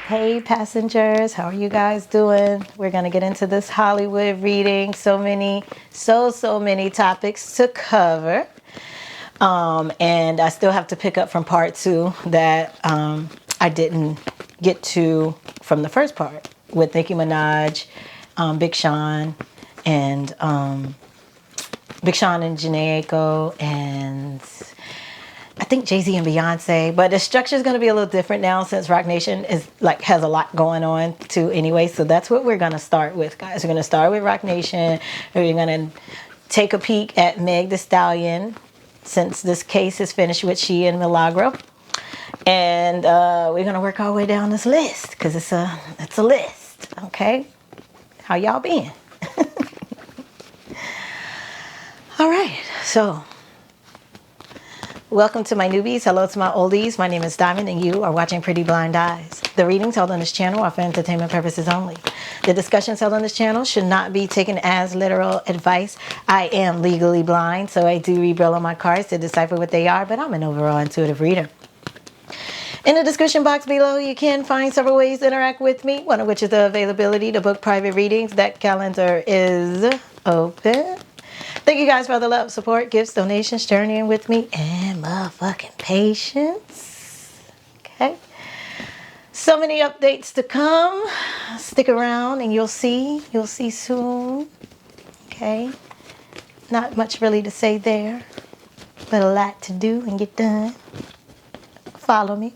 Hey passengers, how are you guys doing? We're gonna get into this Hollywood reading. So many topics to cover. And I still have to pick up from part 2 that I didn't get to from the first part with Nicki Minaj, Big Sean, and Jhené Aiko, and I think Jay-Z and Beyonce, but the structure is going to be a little different now since Rock Nation has a lot going on too anyway. So that's what we're going to start with, guys. We're going to start with Rock Nation. We're going to take a peek at Meg Thee Stallion since this case is finished with she and Milagro. And we're going to work our way down this list because it's a list, okay? How y'all been? All right, so welcome to my newbies. Hello to my oldies. My name is Diamond and you are watching Pretty Blind Eyes. The readings held on this channel are for entertainment purposes only. The discussions held on this channel should not be taken as literal advice. I am legally blind, so I do read Braille on my cards to decipher what they are, but I'm an overall intuitive reader. In the description box below, you can find several ways to interact with me, one of which is the availability to book private readings. That calendar is open. Thank you guys for the love, support, gifts, donations, journeying with me, and motherfucking patience. Okay. So many updates to come. Stick around and you'll see. You'll see soon. Okay. Not much really to say there, but a lot to do and get done. Follow me.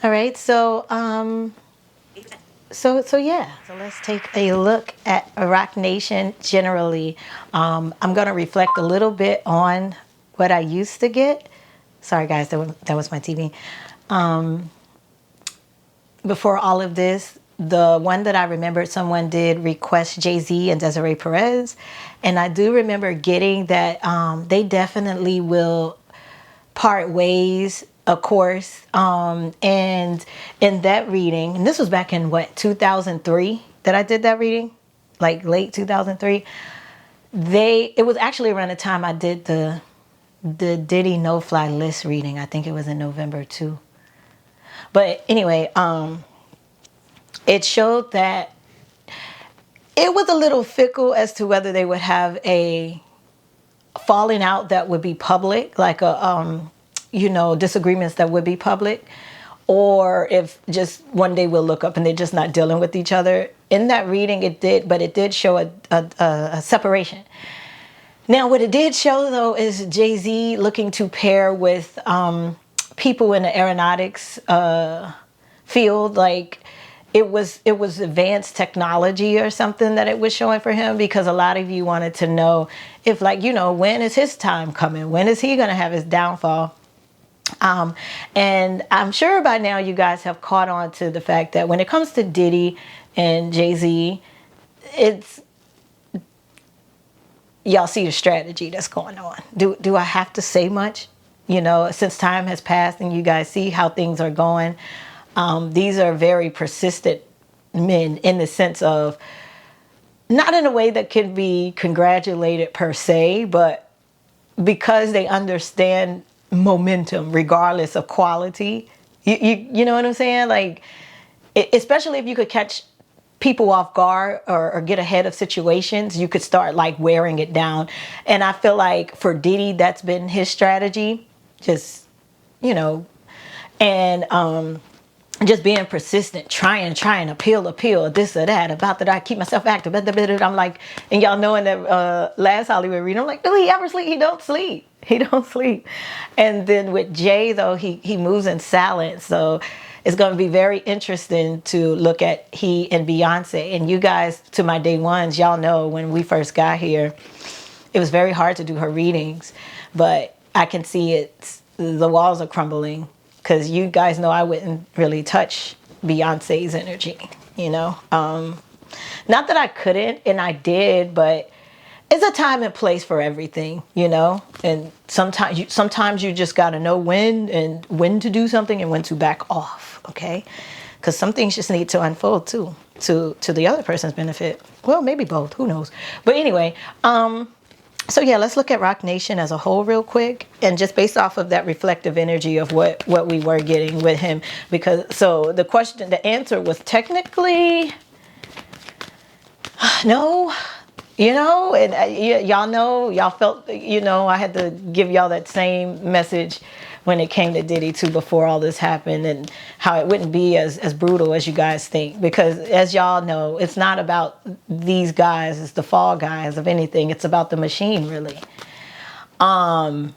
All right. So yeah, so let's take a look at Rock Nation generally. I'm going to reflect a little bit on what I used to get. Sorry, guys, that was my TV. Before all of this, the one that I remembered, someone did request Jay-Z and Desiree Perez. And I do remember getting that they definitely will part ways, of course, and in that reading, and this was back in 2003 that I did that reading, like late 2003. It was actually around the time I did the Diddy No Fly List reading. I think it was in November too. But anyway, it showed that it was a little fickle as to whether they would have a falling out that would be public, like a disagreements that would be public, or if just one day we'll look up and they're just not dealing with each other. In that reading, it did show a separation. Now, what it did show, though, is Jay-Z looking to pair with people in the aeronautics field. Like, it was advanced technology or something that it was showing for him, because a lot of you wanted to know if, when is his time coming? When is he going to have his downfall? And I'm sure by now you guys have caught on to the fact that when it comes to Diddy and Jay-Z, y'all see the strategy that's going on. Do I have to say much? Since time has passed and you guys see how things are going, these are very persistent men in the sense of not in a way that can be congratulated per se, but because they understand momentum regardless of quality. You know what I'm saying? Like, especially if you could catch people off guard or get ahead of situations, you could start like wearing it down. And I feel like for Diddy, that's been his strategy. Just, and just being persistent, trying, appeal, this or that, about that I keep myself active. I'm like, and y'all know in that last Hollywood reading, I'm like, do he ever sleep? He don't sleep. He don't sleep. And then with Jay, though, he moves in silence. So it's going to be very interesting to look at he and Beyonce. And you guys, to my day ones, y'all know when we first got here, it was very hard to do her readings. But I can see the walls are crumbling, because you guys know I wouldn't really touch Beyonce's energy, Not that I couldn't, and I did, but it's a time and place for everything, And sometimes you just got to know when to do something and when to back off, okay? Because some things just need to unfold too, to the other person's benefit. Well, maybe both, who knows? But anyway, So yeah, let's look at Rock Nation as a whole real quick, and just based off of that reflective energy of what we were getting with him. Because so the answer was technically no, and y'all know, y'all felt, I had to give y'all that same message when it came to Diddy too, before all this happened, and how it wouldn't be as brutal as you guys think. Because as y'all know, it's not about these guys, it's the fall guys of anything. It's about the machine, really. And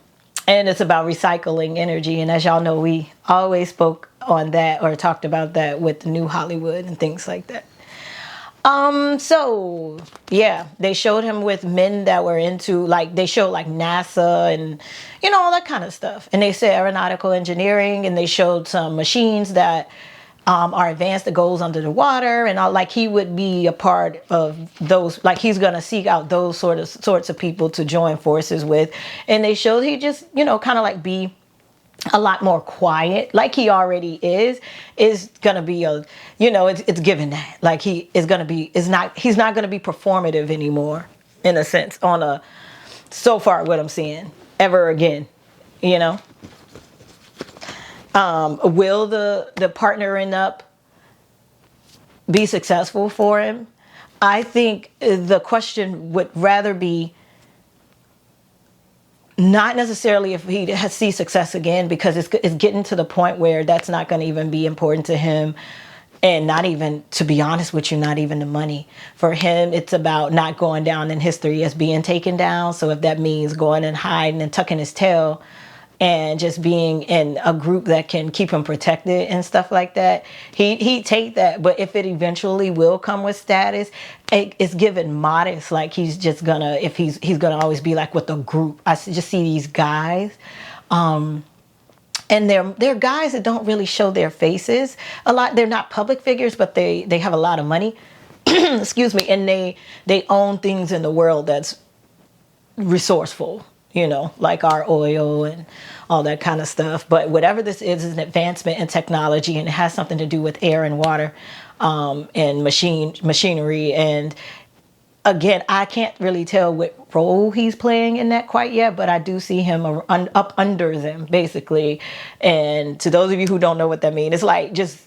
it's about recycling energy. And as y'all know, we always spoke on that, or talked about that, with the new Hollywood and things like that. So yeah, they showed him with men that were into, like, they showed like NASA and, all that kind of stuff. And they said aeronautical engineering, and they showed some machines that are advanced, that goes under the water, and all, like he would be a part of those, like he's gonna seek out those sorts of people to join forces with. And they showed he just, kind of like be a lot more quiet, like he already is gonna be it's given that, like he is gonna be, he's not gonna be performative anymore, in a sense, so far what I'm seeing, ever again, will the partnering up be successful for him? I think the question would rather be not necessarily if he sees success again, because it's getting to the point where that's not going to even be important to him. And not even, to be honest with you, not even the money. For him, it's about not going down in history as being taken down. So if that means going and hiding and tucking his tail and just being in a group that can keep him protected and stuff like that, he'd take that. But if it eventually will come with status, it's given modest, like he's just gonna, if he's gonna always be like with the group. I just see these guys, and they're guys that don't really show their faces a lot. They're not public figures, but they have a lot of money. Excuse me. And they own things in the world that's resourceful, like our oil and all that kind of stuff. But whatever this is an advancement in technology, and it has something to do with air and water, and machinery. And again, I can't really tell what role he's playing in that quite yet, but I do see him up under them, basically. And to those of you who don't know what that means, it's like just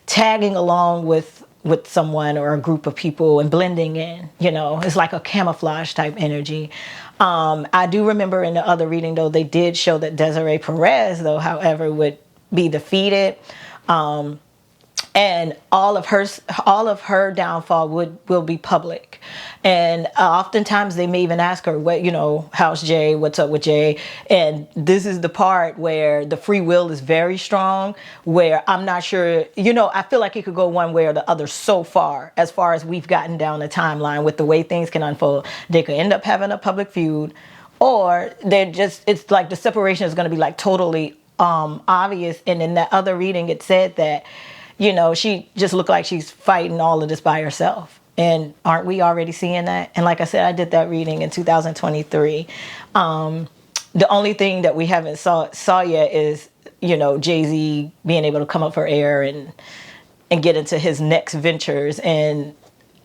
tagging along with someone or a group of people and blending in, it's like a camouflage type energy. I do remember in the other reading, though, they did show that Desiree Perez, though, however, would be defeated. And all of her downfall will be public. And oftentimes they may even ask her, what, how's Jay? What's up with Jay? And this is the part where the free will is very strong, where I'm not sure, I feel like it could go one way or the other so far as we've gotten down the timeline with the way things can unfold. They could end up having a public feud, or it's like the separation is going to be like totally obvious. And in that other reading, it said that, she just looked like she's fighting all of this by herself. And aren't we already seeing that? And like I said, I did that reading in 2023. The only thing that we haven't saw yet is, Jay-Z being able to come up for air and get into his next ventures. And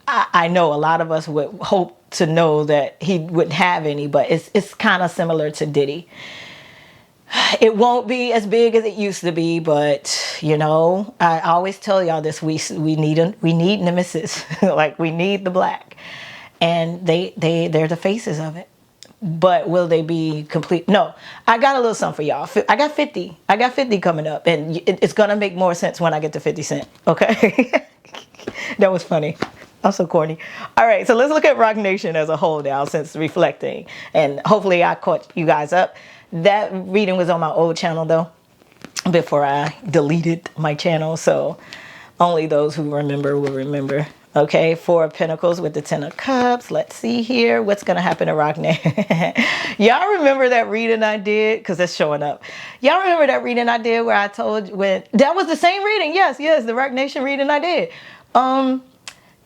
I know a lot of us would hope to know that he wouldn't have any, but it's kind of similar to Diddy. It won't be as big as it used to be, but I always tell y'all this: we need nemesis, like we need the black, and they're the faces of it. But will they be complete? No, I got a little something for y'all. I got 50 coming up, and it's gonna make more sense when I get to 50 Cent. Okay, that was funny. I'm so corny. All right, so let's look at Rock Nation as a whole now, since reflecting, and hopefully I caught you guys up. That reading was on my old channel, though, before I deleted my channel. So only those who remember will remember. Okay, 4 of Pentacles with the 10 of Cups. Let's see here. What's going to happen to Rock Nation? Y'all remember that reading I did? Because it's showing up. Y'all remember that reading I did where I told you that was the same reading. Yes, the Rock Nation reading I did.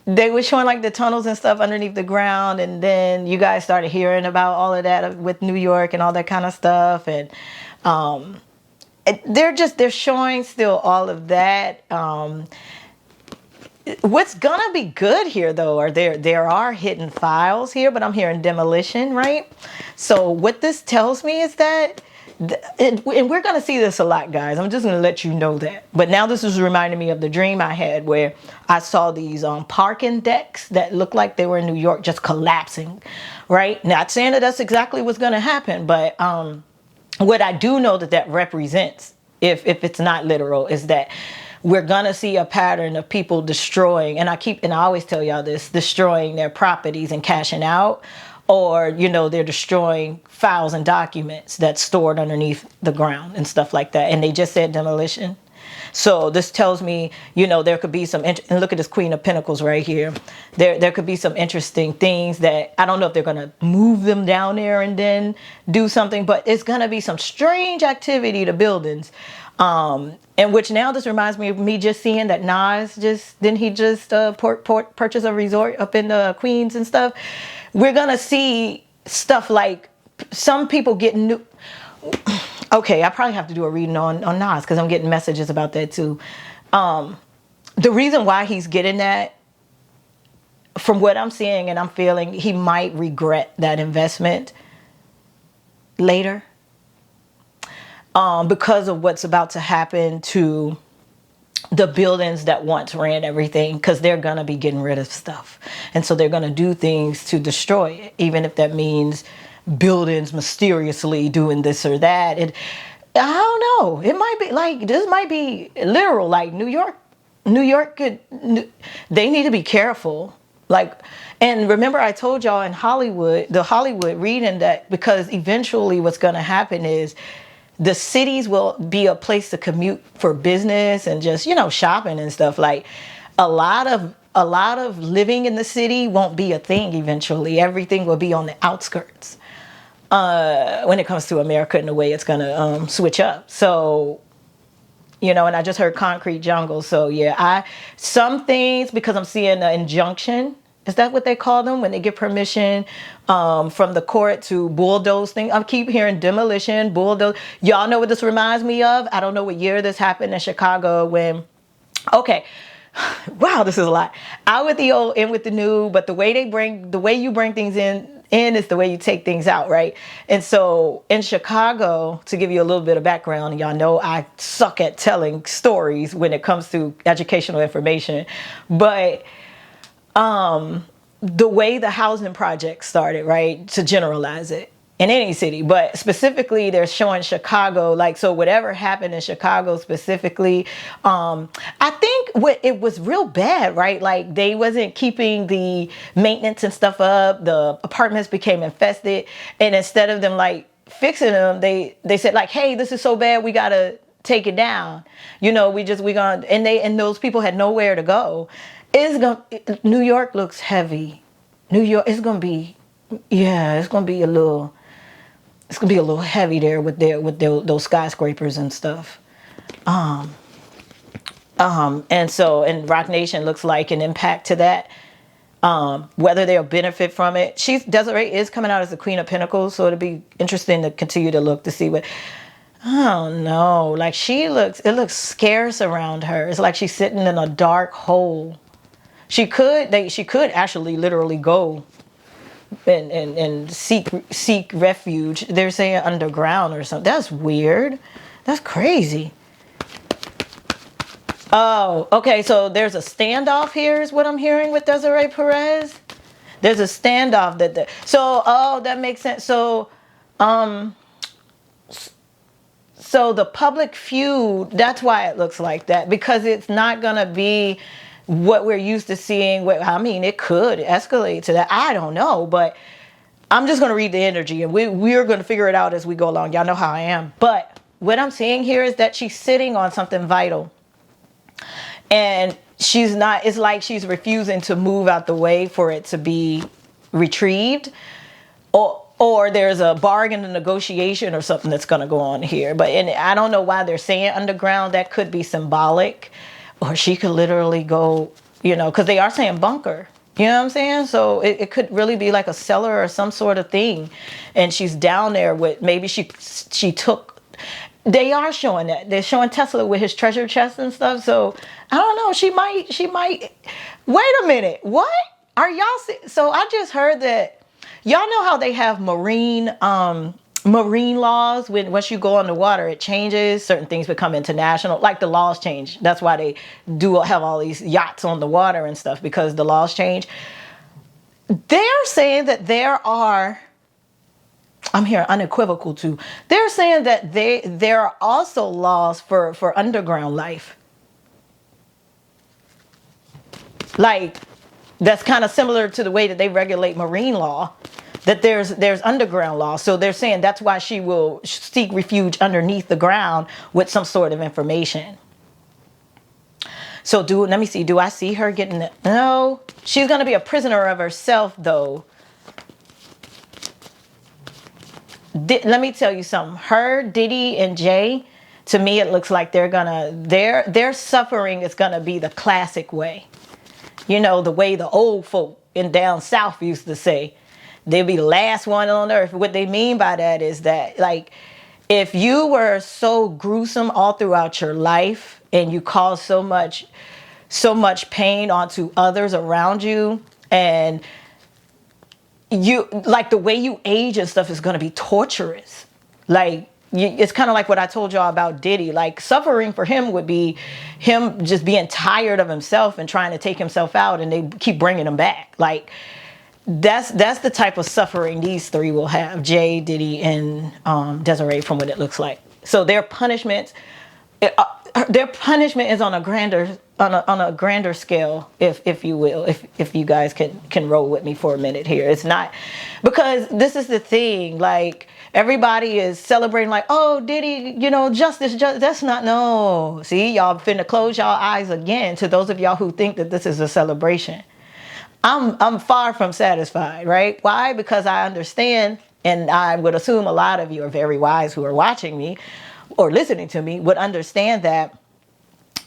They were showing like the tunnels and stuff underneath the ground, and then you guys started hearing about all of that with New York and all that kind of stuff, and they're showing still all of that. what's gonna be good here though are there are hidden files here, but I'm hearing demolition, right? So what this tells me is that and we're going to see this a lot, guys. I'm just going to let you know that. But now this is reminding me of the dream I had where I saw these parking decks that looked like they were in New York just collapsing, right? Not saying that that's exactly what's going to happen, but what I do know that represents, if it's not literal, is that we're gonna see a pattern of people destroying, and I always tell y'all this, destroying their properties and cashing out, or they're destroying files and documents that's stored underneath the ground and stuff like that. And they just said demolition. So this tells me, there could be some, and look at this Queen of Pentacles right here. There could be some interesting things that I don't know if they're going to move them down there and then do something, but it's going to be some strange activity to buildings. And which now this reminds me of me just seeing that Nas didn't he just purchase a resort up in the Queens and stuff. We're going to see stuff like some people getting new. Okay, I probably have to do a reading on Nas because I'm getting messages about that too. The reason why he's getting that, from what I'm seeing and I'm feeling, he might regret that investment later because of what's about to happen to the buildings that once ran everything, because they're going to be getting rid of stuff. And so they're going to do things to destroy it, even if that means buildings mysteriously doing this or that. I don't know. It might be like, this might be literal. Like New York they need to be careful. Like, and remember I told y'all in the Hollywood reading that, because eventually what's going to happen is the cities will be a place to commute for business and just, shopping and stuff. Like a lot of living in the city won't be a thing eventually. Everything will be on the outskirts when it comes to America and the way it's going to switch up. So, and I just heard concrete jungle. So yeah, some things, because I'm seeing an injunction. Is that what they call them when they get permission from the court to bulldoze things? I keep hearing demolition, bulldoze. Y'all know what this reminds me of? I don't know what year this happened in Chicago when, okay, wow, this is a lot. Out with the old, in with the new, but the way you bring things in is the way you take things out, right? And so in Chicago, to give you a little bit of background, y'all know I suck at telling stories when it comes to educational information, but the way the housing project started, right, to generalize it in any city, but specifically they're showing Chicago, like, so whatever happened in Chicago specifically, I think it was real bad, right? Like they wasn't keeping the maintenance and stuff up. The apartments became infested, and instead of them like fixing them, they said like, hey, this is so bad, we gotta take it down. And those people had nowhere to go. New York looks heavy. New York, it's gonna be a little heavy there with those skyscrapers and stuff. And Rock Nation looks like an impact to that. Whether they'll benefit from it. Desiree is coming out as the Queen of Pentacles, so it'll be interesting to continue to look to see what. I don't know. Like it looks scarce around her. It's like she's sitting in a dark hole. She could actually literally go and seek refuge. They're saying underground or something. That's weird. That's crazy. Oh, okay. So there's a standoff here is what I'm hearing with Desiree Perez. There's a standoff that makes sense. So the public feud, that's why it looks like that, because it's not going to be what we're used to seeing. It could escalate to that. I don't know, but I'm just going to read the energy, and we're going to figure it out as we go along. Y'all know how I am. But what I'm seeing here is that she's sitting on something vital, and it's like she's refusing to move out the way for it to be retrieved, or there's a bargain, a negotiation or something that's going to go on here. And I don't know why they're saying underground. That could be symbolic. Or she could literally go, because they are saying bunker. You know what I'm saying? So it could really be like a cellar or some sort of thing. And she's down there with, maybe she took, They are showing that. They're showing Tesla with his treasure chest and stuff. So I don't know. She might. Wait a minute. What are y'all? So I just heard that y'all know how they have marine laws. When once you go underwater, it changes. Certain things become international. Like the laws change. That's why they do have all these yachts on the water and stuff, because the laws change. They're saying that there are. I'm here unequivocal too. They're saying that there are also laws for underground life. Like that's kind of similar to the way that they regulate marine law. That there's underground law. So they're saying that's why she will seek refuge underneath the ground with some sort of information. So let me see. Do I see her getting it? No, she's going to be a prisoner of herself though. Let me tell you something. Her, Diddy, and Jay, to me, it looks like their suffering is gonna be the classic way. You know, the way the old folk in down south used to say, they'll be the last one on earth. What they mean by that is that, like, if you were so gruesome all throughout your life and you caused so much pain onto others around you, and you like the way you age and stuff is going to be torturous. Like it's kind of like what I told y'all about Diddy. Like suffering for him would be him just being tired of himself and trying to take himself out, and they keep bringing him back. Like that's the type of suffering these three will have: Jay, Diddy, and Desiree, from what it looks like. So their punishment is on a grander scale, if you will, if you guys can roll with me for a minute here. It's not, because this is the thing, like everybody is celebrating like, oh, Diddy, you know, justice, that's not, no. See, y'all finna close y'all eyes again to those of y'all who think that this is a celebration. I'm far from satisfied, right? Why? Because I understand, and I would assume a lot of you are very wise who are watching me or listening to me would understand that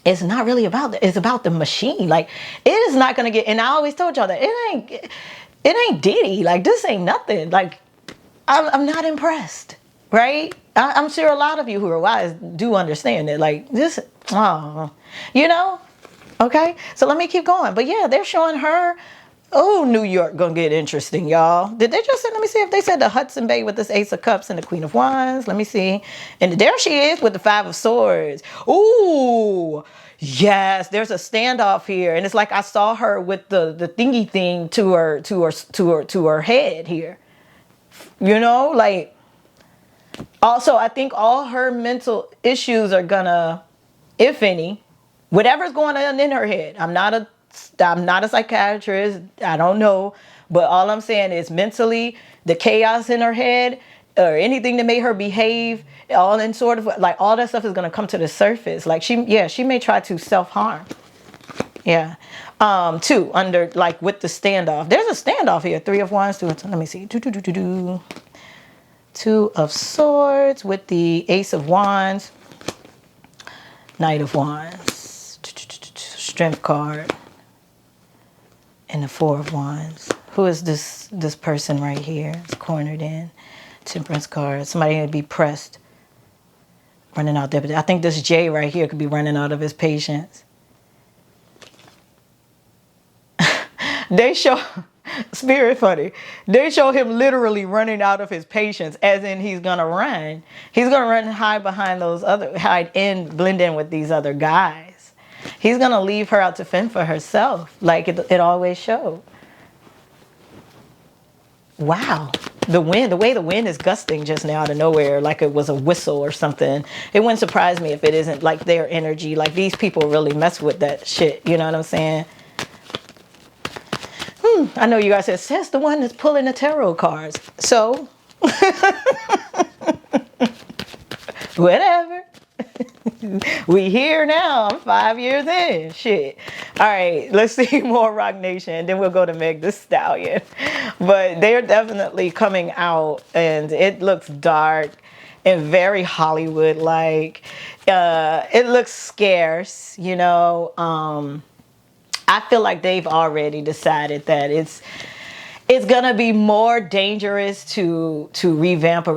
it's not really about that. It's about the machine. Like it is not going to get, and I always told y'all that it ain't Diddy. Like this ain't nothing. Like I'm not impressed, right? I'm sure a lot of you who are wise do understand that. Like this, oh, you know, okay. So let me keep going. But yeah, they're showing her. Oh, New York gonna get interesting, y'all. Did they just say, let me see if they said the Hudson Bay with this Ace of Cups and the Queen of Wands. Let me see. And there she is with the Five of Swords. Ooh, yes, there's a standoff here. And it's like I saw her with the thingy thing to her head here. You know, like also I think all her mental issues are gonna, if any, whatever's going on in her head. I'm not a psychiatrist. I don't know. But all I'm saying is mentally, the chaos in her head or anything that made her behave, all in sort of like all that stuff is going to come to the surface. Like she may try to self-harm. Yeah. Two, under like with the standoff. There's a standoff here. Three of Wands. Let me see. Two of Swords with the Ace of Wands. Knight of Wands. Strength card. And the Four of Wands. Who is this person right here? It's cornered in. Temperance card. Somebody would be pressed. Running out there. I think this Jay right here could be running out of his patience. They show, spirit funny, they show him literally running out of his patience, as in he's gonna run. He's gonna run and hide behind blend in with these other guys. He's going to leave her out to fend for herself, like it always showed. Wow. The way the wind is gusting just now out of nowhere, like it was a whistle or something. It wouldn't surprise me if it isn't like their energy. Like these people really mess with that shit. You know what I'm saying? I know you guys says the one that's pulling the tarot cards. So, whatever. We here now. I'm 5 years in. Shit. All right, let's see more Rock Nation. Then we'll go to Meg Thee Stallion. But they're definitely coming out, and it looks dark and very Hollywood-like. It looks scarce, you know. I feel like they've already decided that it's gonna be more dangerous to revamp.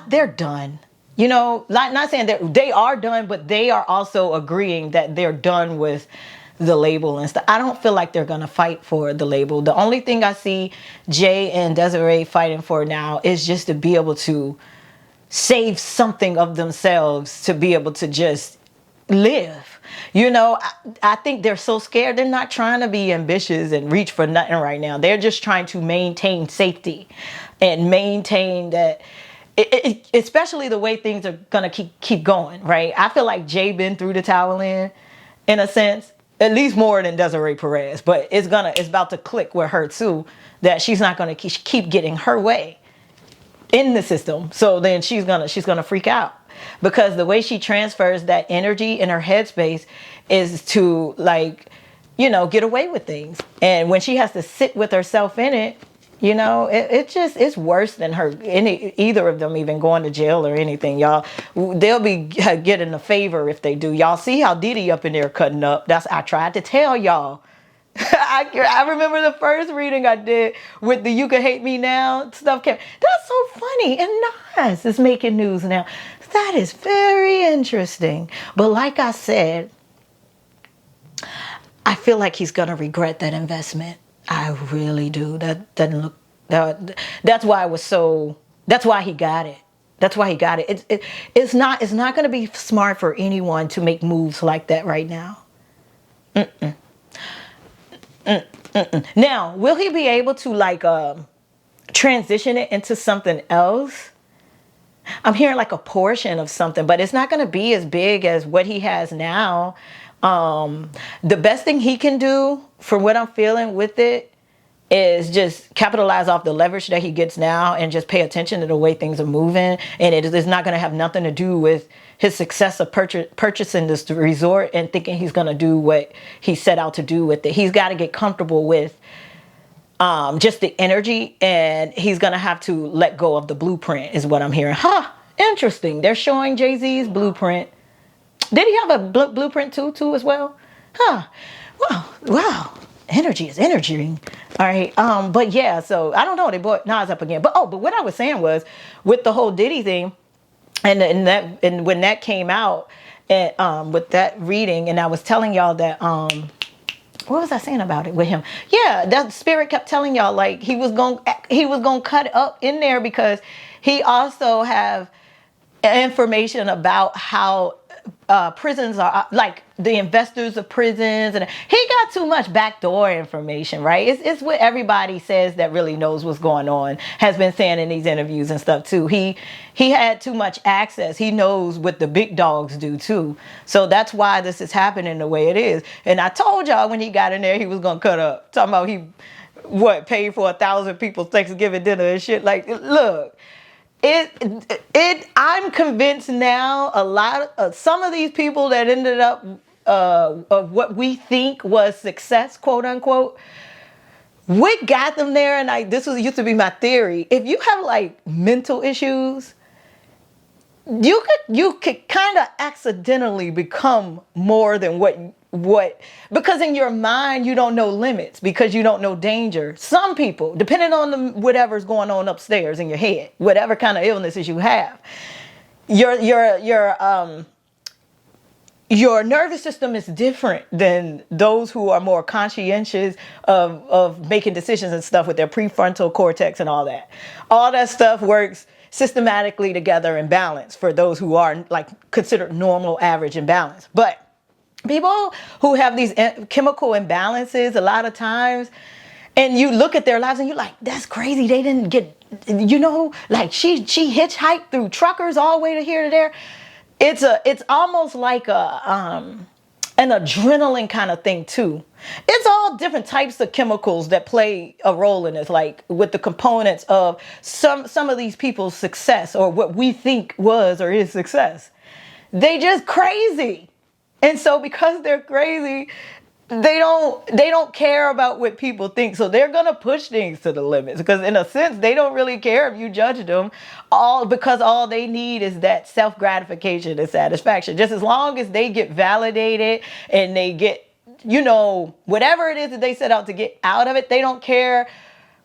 They're done. You know, not saying that they are done, but they are also agreeing that they're done with the label and stuff. I don't feel like they're gonna fight for the label. The only thing I see Jay and Desiree fighting for now is just to be able to save something of themselves, to be able to just live. You know, I think they're so scared. They're not trying to be ambitious and reach for nothing right now. They're just trying to maintain safety and maintain that. Especially the way things are gonna keep going, right? I feel like Jay been through the towel in a sense, at least more than Desiree Perez. But it's about to click with her too, that she's not gonna keep getting her way in the system. So then she's gonna freak out, because the way she transfers that energy in her headspace is to, like, you know, get away with things. And when she has to sit with herself in it, you know, it's worse than either of them even going to jail or anything, y'all. They'll be getting a favor if they do. Y'all see how Diddy up in there cutting up. I tried to tell y'all. I remember the first reading I did with the "You Can Hate Me Now" stuff came. That's so funny. And Nas is making news now. That is very interesting. But like I said, I feel like he's gonna regret that investment. I really do. That doesn't look. That's why That's why he got it. That's why he got it. It's not going to be smart for anyone to make moves like that right now. Mm-mm. Mm-mm. Now, will he be able to, like, transition it into something else? I'm hearing like a portion of something, but it's not going to be as big as what he has now. The best thing he can do, for what I'm feeling with it, is just capitalize off the leverage that he gets now and just pay attention to the way things are moving. And it is not going to have nothing to do with his success of purchasing this resort and thinking he's going to do what he set out to do with it. He's got to get comfortable with just the energy, and he's going to have to let go of the blueprint, is what I'm hearing. Interesting. They're showing Jay-Z's blueprint. Did he have a blueprint too as well? Wow. Energy is energy. All right. But yeah, so I don't know. They brought Nas up again. But what I was saying was, with the whole Diddy thing, and when that came out, and with that reading, and I was telling y'all that what was I saying about it with him? Yeah, that spirit kept telling y'all, like, he was gonna cut up in there, because he also have information about how prisons are, like, the investors of prisons, and he got too much backdoor information, right? It's what everybody says that really knows what's going on has been saying in these interviews and stuff too. He had too much access. He knows what the big dogs do too. So that's why this is happening the way it is. And I told y'all when he got in there, he was gonna cut up. Talking about he paid for 1,000 people's Thanksgiving dinner and shit. Like, look. I'm convinced now a lot of some of these people that ended up of what we think was success, quote unquote, what got them there, and this used to be my theory. If you have, like, mental issues, you could kind of accidentally become more than what, because in your mind you don't know limits, because you don't know danger. Some people, depending on whatever's going on upstairs in your head, whatever kind of illnesses you have, your nervous system is different than those who are more conscientious of making decisions and stuff with their prefrontal cortex and all that. All that stuff works systematically together in balance for those who are, like, considered normal, average, and balanced. But people who have these chemical imbalances, a lot of times, and you look at their lives and you're like, that's crazy. They didn't get, like, she hitchhiked through truckers all the way to here to there. It's almost like an adrenaline kind of thing too. It's all different types of chemicals that play a role in this, like with the components of some of these people's success, or what we think was or is success. They just crazy. And so because they're crazy, they don't care about what people think. So they're going to push things to the limits, because in a sense, they don't really care if you judge them, because all they need is that self-gratification and satisfaction. Just as long as they get validated and they get, whatever it is that they set out to get out of it, they don't care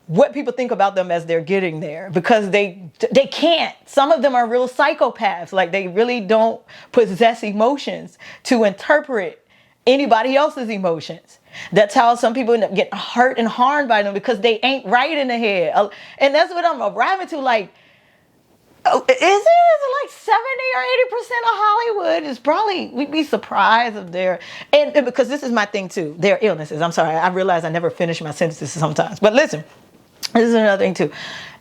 what people think about them as they're getting there, because they can't. Some of them are real psychopaths. Like, they really don't possess emotions to interpret anybody else's emotions. That's how some people end up getting hurt and harmed by them, because they ain't right in the head. And that's what I'm arriving to. Like, is it like 70 or 80% of Hollywood is probably, we'd be surprised if they're, and because this is my thing too, their illnesses. I'm sorry, I realize I never finish my sentences sometimes. But listen, this is another thing too.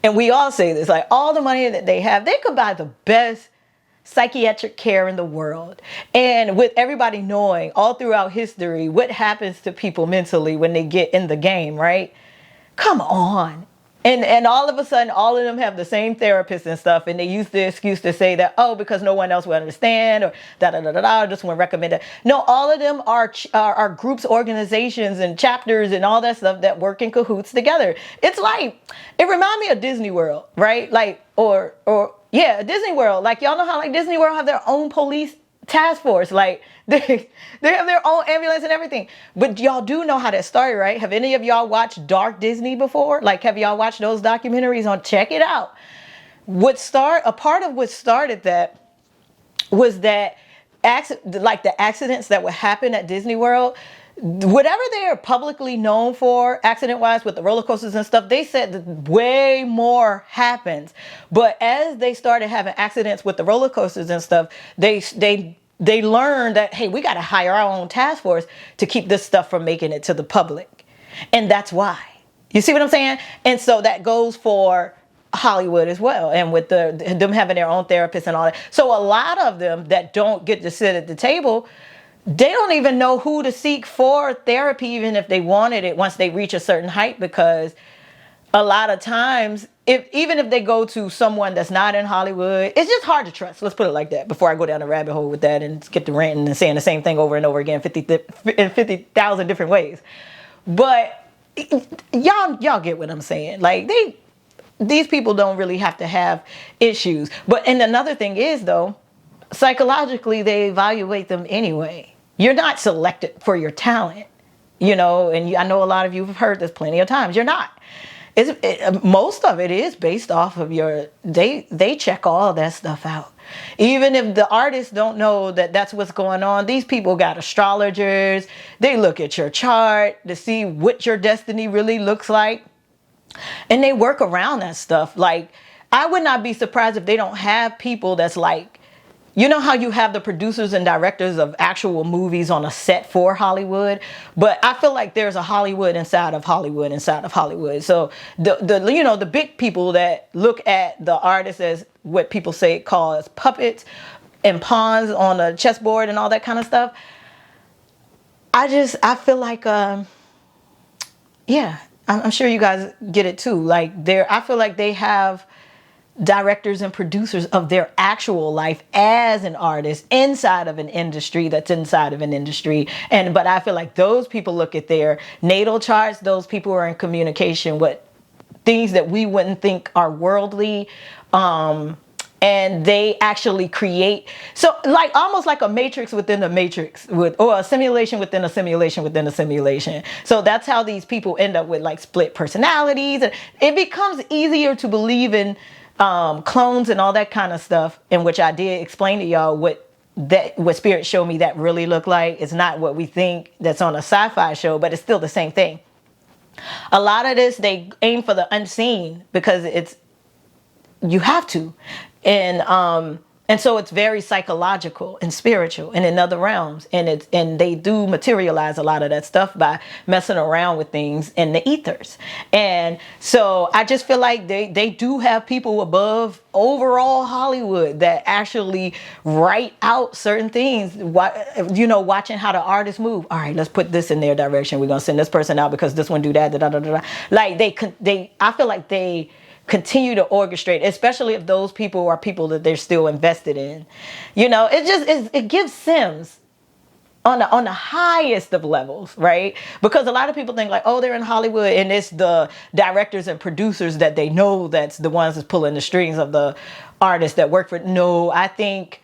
And we all say this, like, all the money that they have, they could buy the best psychiatric care in the world. And with everybody knowing all throughout history what happens to people mentally when they get in the game, right? Come on. And all of a sudden, all of them have the same therapist and stuff, and they use the excuse to say that, oh, because no one else will understand, or just want to recommend it. No, all of them are groups, organizations, and chapters, and all that stuff that work in cahoots together. It's like, it reminds me of Disney World, right? Like, yeah, Disney World. Like, y'all know how like Disney World have their own police task force. Like, they have their own ambulance and everything. But y'all do know how that started, right? Have any of y'all watched Dark Disney before? Like, have y'all watched those documentaries on? Check it out. A part of what started that was that the accidents that would happen at Disney World, whatever they're publicly known for accident-wise with the roller coasters and stuff, they said that way more happens. But as they started having accidents with the roller coasters and stuff, they learned that, hey, we got to hire our own task force to keep this stuff from making it to the public. And that's why. You see what I'm saying? And so that goes for Hollywood as well, and with them having their own therapists and all that. So a lot of them that don't get to sit at the table, they don't even know who to seek for therapy, even if they wanted it, once they reach a certain height, because a lot of times, even if they go to someone that's not in Hollywood, it's just hard to trust. Let's put it like that, before I go down the rabbit hole with that and get to ranting and saying the same thing over and over again in 50,000 different ways. But y'all get what I'm saying. Like, these people don't really have to have issues. And another thing is, though, psychologically, they evaluate them anyway. You're not selected for your talent, and I know a lot of you have heard this plenty of times. You're not. Most of it is based off of they check all that stuff out. Even if the artists don't know that that's what's going on, these people got astrologers. They look at your chart to see what your destiny really looks like. And they work around that stuff. Like, I would not be surprised if they don't have people that's like, you know how you have the producers and directors of actual movies on a set for Hollywood? But I feel like there's a Hollywood inside of Hollywood inside of Hollywood. So the big people that look at the artists as what people call as puppets and pawns on a chessboard and all that kind of stuff. I feel like, yeah, I'm sure you guys get it too. Like, I feel like they have directors and producers of their actual life as an artist inside of an industry that's inside of an industry. But I feel like those people look at their natal charts. Those people are in communication with things that we wouldn't think are worldly. And they actually create, so like almost like a matrix within a matrix, or a simulation within a simulation within a simulation. So that's how these people end up with like split personalities. And it becomes easier to believe in clones and all that kind of stuff, in which I did explain to y'all what Spirit showed me that really look like. It's not what we think that's on a sci-fi show, but it's still the same thing. A lot of this, they aim for the unseen because you have to. And so it's very psychological and spiritual and in other realms. And they do materialize a lot of that stuff by messing around with things in the ethers. And so I just feel like they do have people above overall Hollywood that actually write out certain things, watching how the artists move. All right, let's put this in their direction. We're going to send this person out because this one do that. Da, da, da, da. Like I feel like they continue to orchestrate, especially if those people are people that they're still invested in. It gives Sims on the highest of levels, right? Because a lot of people think like, oh, they're in Hollywood and it's the directors and producers that they know that's the ones that's pulling the strings of the artists that work for. No, I think,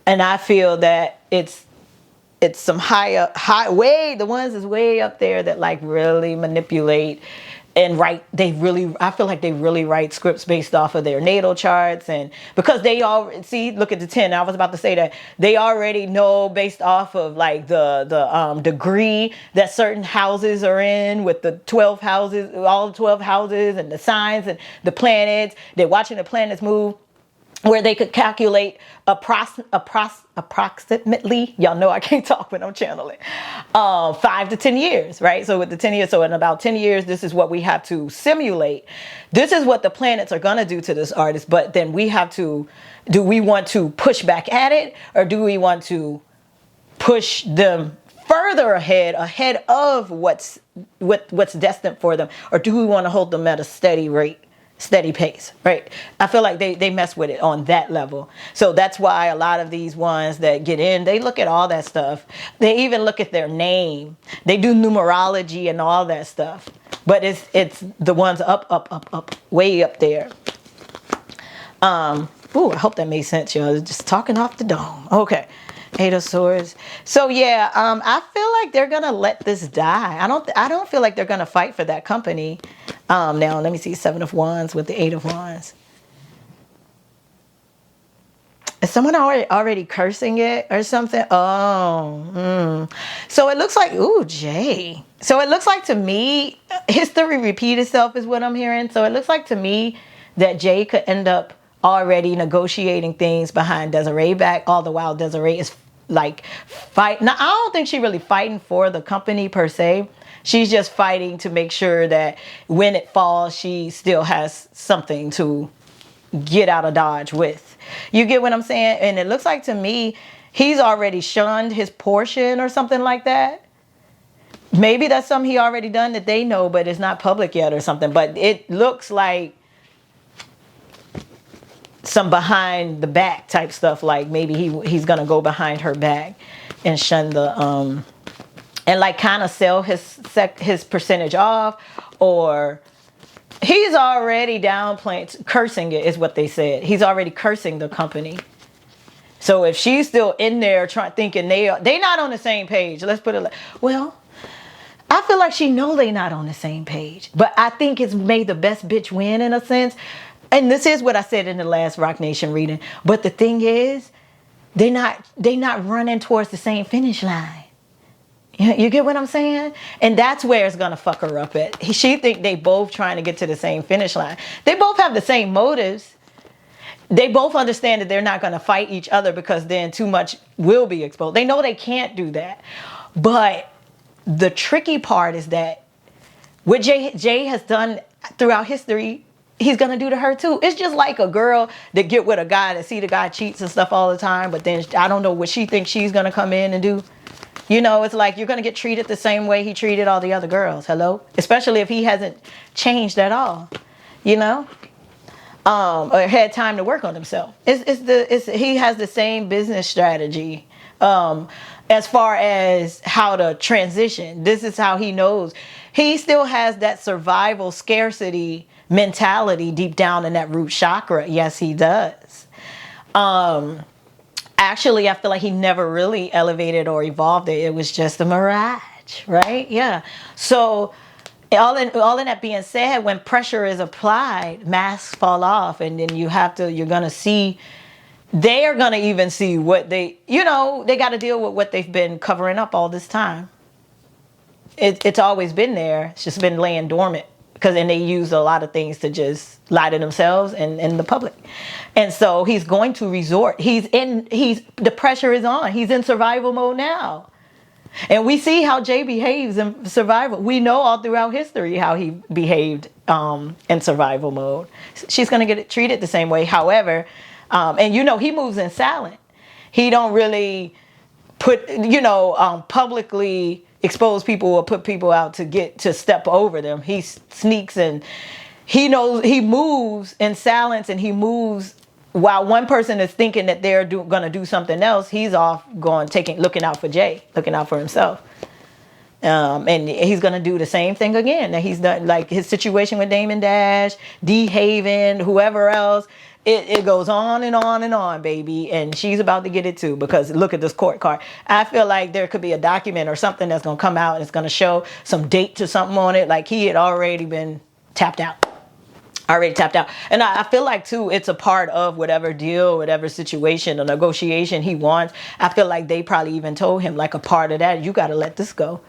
and I feel that it's some the ones is way up there that like really manipulate and I feel like they really write scripts based off of their natal charts. And because they all see, look at the 10, I was about to say that they already know based off of like the degree that certain houses are in, with the 12 houses, all 12 houses, and the signs and the planets. They're watching the planets move, where they could calculate approximately, y'all know I can't talk when I'm channeling, 5 to 10 years, right? So with the 10 years, so in about 10 years, this is what we have to simulate. This is what the planets are going to do to this artist. But then we have to, do we want to push back at it, or do we want to push them further ahead of what's destined for them? Or do we want to hold them at a steady rate? Steady pace, right? I feel like they mess with it on that level. So that's why a lot of these ones that get in, they look at all that stuff. They even look at their name. They do numerology and all that stuff. But it's the ones up, way up there. Ooh, I hope that made sense, y'all. Just talking off the dome. Okay. 8 of Swords. So yeah, I feel like they're gonna let this die. I don't feel like they're gonna fight for that company. Now let me see, 7 of Wands with the 8 of Wands. Is someone already cursing it or something? Oh, So it looks like, ooh, Jay. So it looks like to me, history repeat itself is what I'm hearing. So it looks like to me that Jay could end up already negotiating things behind Desiree back, all the while Desiree is like fight. Now, I don't think she's really fighting for the company per se. She's just fighting to make sure that when it falls, she still has something to get out of Dodge with. You get what I'm saying? And it looks like to me, he's already shunned his portion or something like that. Maybe that's something he already done that they know, but it's not public yet or something. But it looks like some behind the back type stuff, like maybe he's gonna go behind her back and shun the and like kind of sell his percentage off, or he's already downplaying, cursing it is what they said. He's already cursing the company. So if she's still in there thinking they not on the same page, let's put it like, well, I feel like she know they not on the same page, but I think it's made the best bitch win in a sense. And this is what I said in the last Rock Nation reading. But the thing is, they not running towards the same finish line. You get what I'm saying? And that's where it's gonna fuck her up at. She think they both trying to get to the same finish line. They both have the same motives. They both understand that they're not gonna fight each other, because then too much will be exposed. They know they can't do that. But the tricky part is that what Jay has done throughout history, he's gonna do to her too. It's just like a girl that get with a guy that see the guy cheats and stuff all the time, but then I don't know what she thinks she's gonna come in and do. You know, it's like you're gonna get treated the same way he treated all the other girls. Hello? Especially if he hasn't changed at all, you know? Or had time to work on himself. He has the same business strategy as far as how to transition. This is how he knows. He still has that survival scarcity mentality deep down in that root chakra. Yes, he does. Actually, I feel like he never really elevated or evolved it. It was just a mirage, right? Yeah. So all in that being said, when pressure is applied, masks fall off, and then you're gonna see, they are gonna even see what they got to deal with what they've been covering up all this time. It's always been there. It's just been laying dormant. And they use a lot of things to just lie to themselves and the public. And so he's going to resort. The pressure is on. He's in survival mode now. And we see how Jay behaves in survival. We know all throughout history how he behaved in survival mode. She's going to get treated the same way. However, and he moves in silent. He don't really put, publicly expose people or put people out to step over them. He sneaks, and he knows, he moves in silence, and he moves while one person is thinking that they're going to do something else. He's off looking out for Jay, looking out for himself. And he's gonna do the same thing again that he's done, like his situation with Damon Dash, D Haven, whoever else. It goes on and on and on, baby, and she's about to get it too, because look at this court card. I feel like there could be a document or something that's gonna come out and it's gonna show some date to something on it, like he had already been tapped out. And I feel like too, it's a part of whatever deal, whatever situation or negotiation he wants. I feel like they probably even told him, like, a part of that, you got to let this go,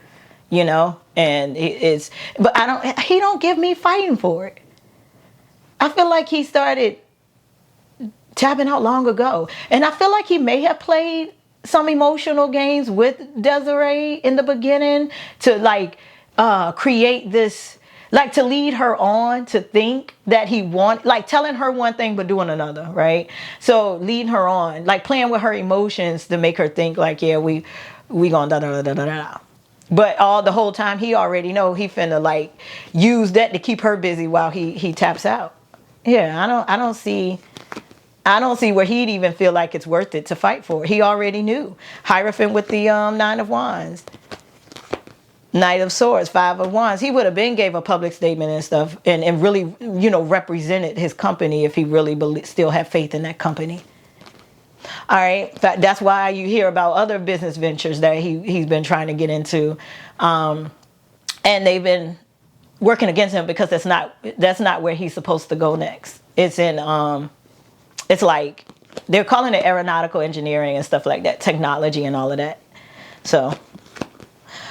you know. And it's, but he don't give me fighting for it. I feel like he started tapping out long ago, and I feel like he may have played some emotional games with Desiree in the beginning to like create this, like to lead her on to think that he like telling her one thing but doing another, right? So leading her on, like playing with her emotions to make her think like, yeah, we gonna da da da da da. But the whole time he already know he finna like use that to keep her busy while he taps out. Yeah, I don't see where he'd even feel like it's worth it to fight for. He already knew. Hierophant with the Nine of Wands. Knight of Swords, Five of Wands. He would have been gave a public statement and stuff, and really, you know, represented his company if he really still had faith in that company. All right, that's why you hear about other business ventures that he's been trying to get into, and they've been working against him because that's not where he's supposed to go next. It's in it's like they're calling it aeronautical engineering and stuff like that, technology and all of that. So.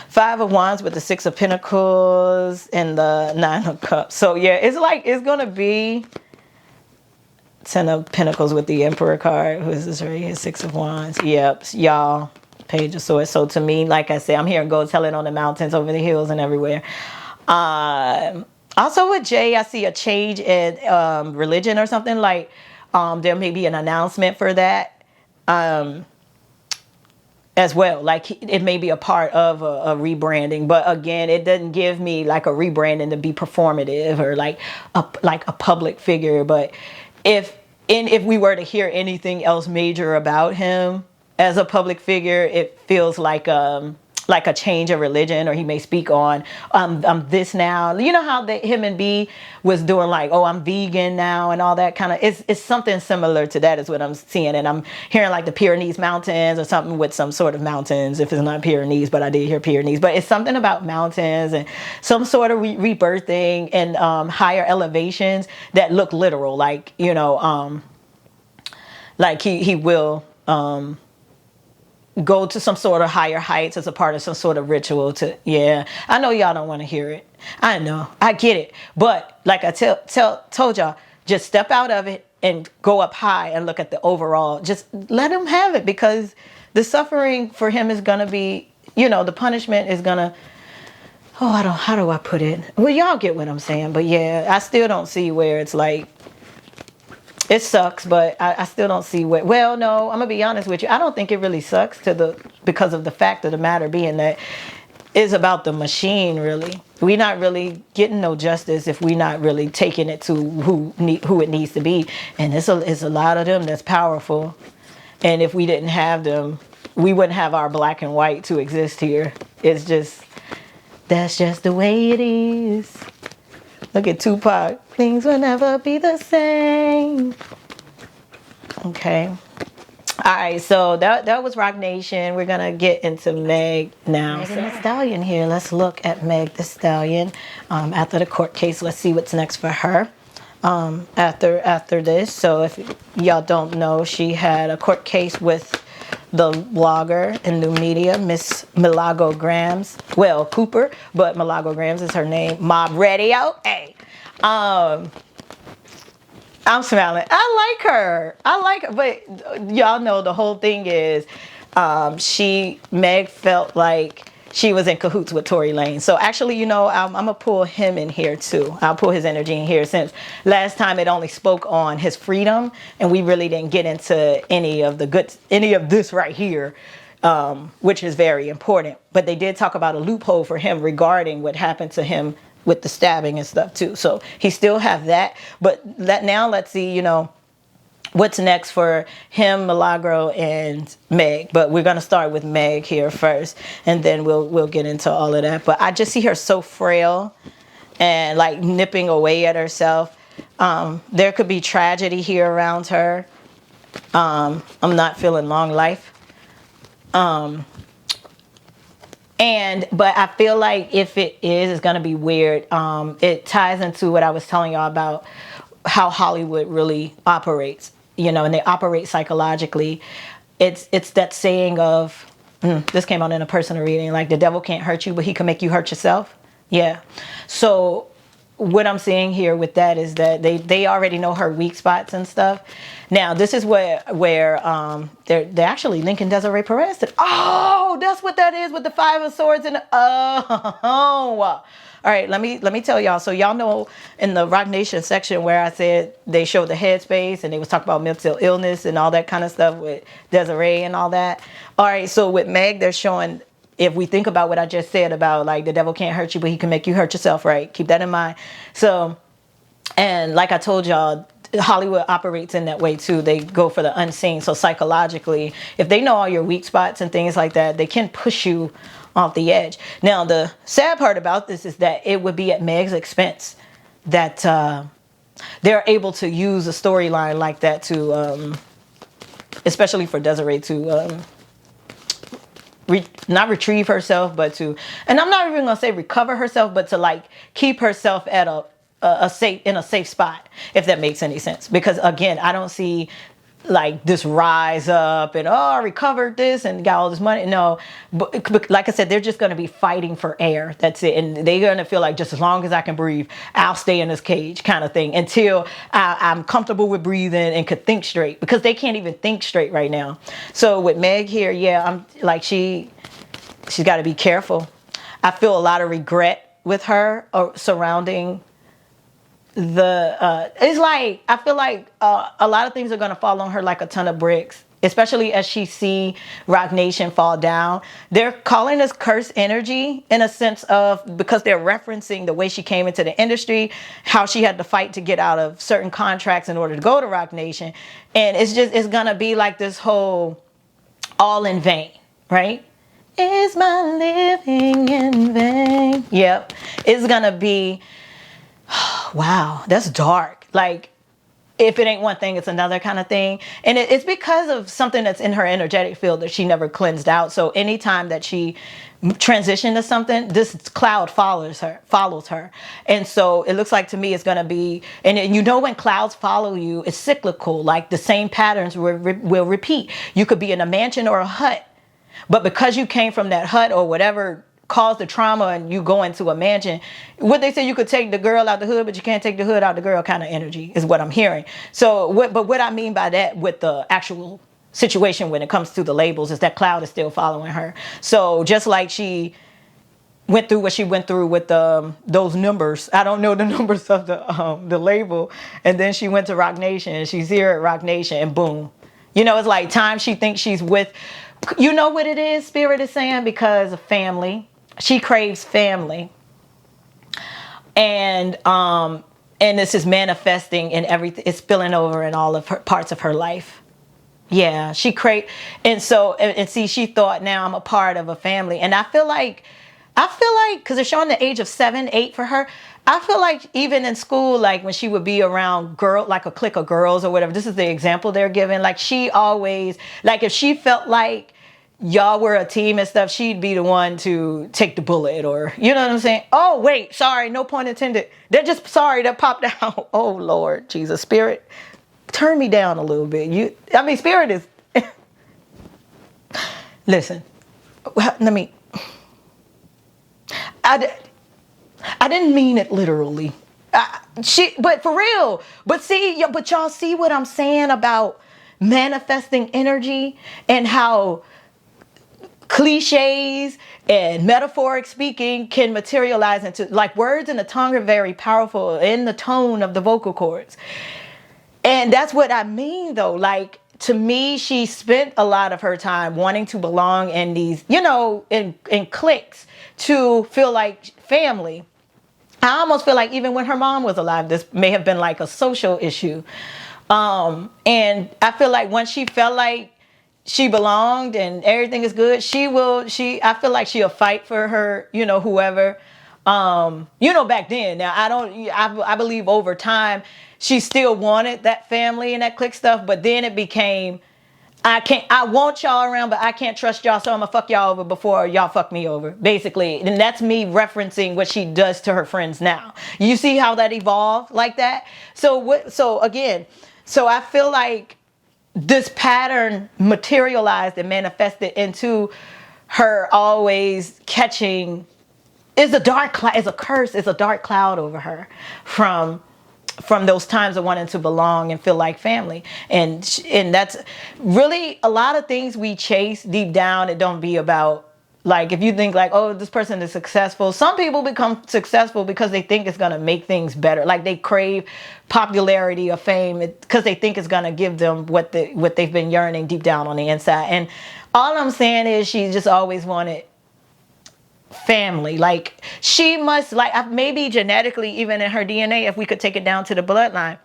Five of Wands with the Six of Pentacles and the Nine of Cups. So yeah, it's like it's gonna be Ten of Pentacles with the Emperor card. Who is this right here? Six of Wands. Yep, y'all. Page of Swords. So to me, like I said, I'm hearing go tell it on the mountains, over the hills, and everywhere. Also with Jay, I see a change in religion or something. Like there may be an announcement for that. As well, like it may be a part of a rebranding, but again, it doesn't give me like a rebranding to be performative or like a public figure. But if we were to hear anything else major about him as a public figure, it feels like a change of religion, or he may speak on I'm this now. You know how him and B was doing like, oh, I'm vegan now and all that kind of. It's something similar to that is what I'm seeing, and I'm hearing like the Pyrenees Mountains or something with some sort of mountains. If it's not Pyrenees, but I did hear Pyrenees. But it's something about mountains and some sort of rebirthing and higher elevations that look literal, like, you know, like he will. Go to some sort of higher heights as a part of some sort of ritual to, yeah. I know y'all don't want to hear it. I know. I get it. But like I told y'all, just step out of it and go up high and look at the overall. Just let him have it, because the suffering for him is going to be, you know, the punishment is going to, how do I put it? Well, y'all get what I'm saying. But yeah, I still don't see where it's like, it sucks, but I still don't see what. Well, no, I'm gonna be honest with you. I don't think it really sucks because of the fact of the matter being that it's about the machine. Really, we're not really getting no justice if we're not really taking it to who it needs to be. And it's a lot of them that's powerful. And if we didn't have them, we wouldn't have our black and white to exist here. That's just the way it is. Look at Tupac. Things will never be the same. Okay. All right. So that was Rock Nation. We're going to get into Meg now. Megan Thee Stallion here. Let's look at Meg Thee Stallion after the court case. Let's see what's next for her after this. So if y'all don't know, she had a court case with the blogger in new media, Miss Milagro Grams. Well, Cooper, but Milagro Grams is her name. Mob Radio. Hey. I'm smiling. I like her. But y'all know the whole thing is Meg felt like she was in cahoots with Tory Lanez. So actually, you know, I'm going to pull him in here too. I'll pull his energy in here, since last time it only spoke on his freedom, and we really didn't get into any of this right here, which is very important. But they did talk about a loophole for him regarding what happened to him with the stabbing and stuff too. So he still have that. But let's see, you know, what's next for him, Milagro, and Meg. But we're gonna start with Meg here first, and then we'll get into all of that. But I just see her so frail and like nipping away at herself. There could be tragedy here around her. I'm not feeling long life. But I feel like if it is, it's gonna be weird. It ties into what I was telling y'all about how Hollywood really operates, and they operate psychologically. It's that saying of, this came out in a personal reading, like the devil can't hurt you, but he can make you hurt yourself. Yeah. So what I'm seeing here with that is that they already know her weak spots and stuff. Now this is where they're actually linking Desiree Perez to, oh, that's what that is with the Five of Swords and all right, let me tell y'all. So y'all know in the Rock Nation section where I said they showed the headspace and they was talking about mental illness and all that kind of stuff with Desiree and all that. All right, so with Meg, they're showing, if we think about what I just said about like the devil can't hurt you, but he can make you hurt yourself, right? Keep that in mind. So, and like I told y'all, Hollywood operates in that way too. They go for the unseen. So psychologically, if they know all your weak spots and things like that, they can push you off the edge. Now, the sad part about this is that it would be at Meg's expense that they're able to use a storyline like that to, especially for Desiree to not retrieve herself, but to, and I'm not even gonna say recover herself, but to like keep herself at a safe spot, if that makes any sense. Because again, I don't see like this rise up and, oh, I recovered this and got all this money. No, but like I said, they're just going to be fighting for air. That's it. And they're going to feel like, just as long as I can breathe, I'll stay in this cage kind of thing until I'm comfortable with breathing and could think straight, because they can't even think straight right now. So with Meg here, yeah, I'm like, she's got to be careful. I feel a lot of regret with her surrounding it's like, I feel like a lot of things are going to fall on her like a ton of bricks, especially as she see Rock Nation fall down. They're calling this curse energy in a sense of, because they're referencing the way she came into the industry, how she had to fight to get out of certain contracts in order to go to Rock Nation. And it's going to be like this whole all in vain, right? Is my living in vain? Yep. It's going to be, wow, that's dark. Like, if it ain't one thing, it's another kind of thing. And it's because of something that's in her energetic field that she never cleansed out. So anytime that she transitioned to something, this cloud follows her. And so it looks like to me it's going to be, and when clouds follow you, it's cyclical. Like the same patterns will repeat. You could be in a mansion or a hut, but because you came from that hut or whatever caused the trauma and you go into a mansion, what they say, you could take the girl out the hood, but you can't take the hood out the girl kind of energy is what I'm hearing. So what I mean by that with the actual situation when it comes to the labels is that cloud is still following her. So just like she went through what she went through with those numbers, I don't know the numbers of the label, and then she went to Rock Nation and she's here at Rock Nation and boom, it's like time she thinks she's with, you know what it is, Spirit is saying, because of family. She craves family, and this is manifesting in everything. It's spilling over in all of her parts of her life. Yeah, she craved, and so and see, she thought, now I'm a part of a family, and I feel like, because they're showing the age of 7, 8 for her. I feel like even in school, like when she would be around like a clique of girls or whatever, this is the example they're giving. Like she always, like if she felt like y'all were a team and stuff, she'd be the one to take the bullet, or, you know what I'm saying? Oh, wait, sorry, no pun intended. They're just sorry that popped out. Oh, Lord Jesus, Spirit, turn me down a little bit. Spirit is, listen, I didn't mean it literally. But for real. But y'all see what I'm saying about manifesting energy and how cliches and metaphoric speaking can materialize into, like, words in the tongue are very powerful in the tone of the vocal cords. And that's what I mean, though. Like, to me, she spent a lot of her time wanting to belong in these, in cliques to feel like family. I almost feel like even when her mom was alive, this may have been like a social issue. And I feel like once she felt like she belonged and everything is good, I feel like she'll fight for her, whoever. Back then. Now I believe over time she still wanted that family and that clique stuff, but then it became, I want y'all around, but I can't trust y'all, so I'm gonna fuck y'all over before y'all fuck me over, basically. And that's me referencing what she does to her friends now. You see how that evolved like that? So again, so I feel like this pattern materialized and manifested into her always catching, is a dark cloud, is a curse, is a dark cloud over her from those times of wanting to belong and feel like family. And that's really a lot of things we chase deep down. It don't be about, like, if you think like, oh, this person is successful. Some people become successful because they think it's going to make things better. Like they crave popularity or fame because they think it's going to give them what they've been yearning deep down on the inside. And all I'm saying is she just always wanted family. Like she must, like, maybe genetically, even in her DNA, if we could take it down to the bloodline,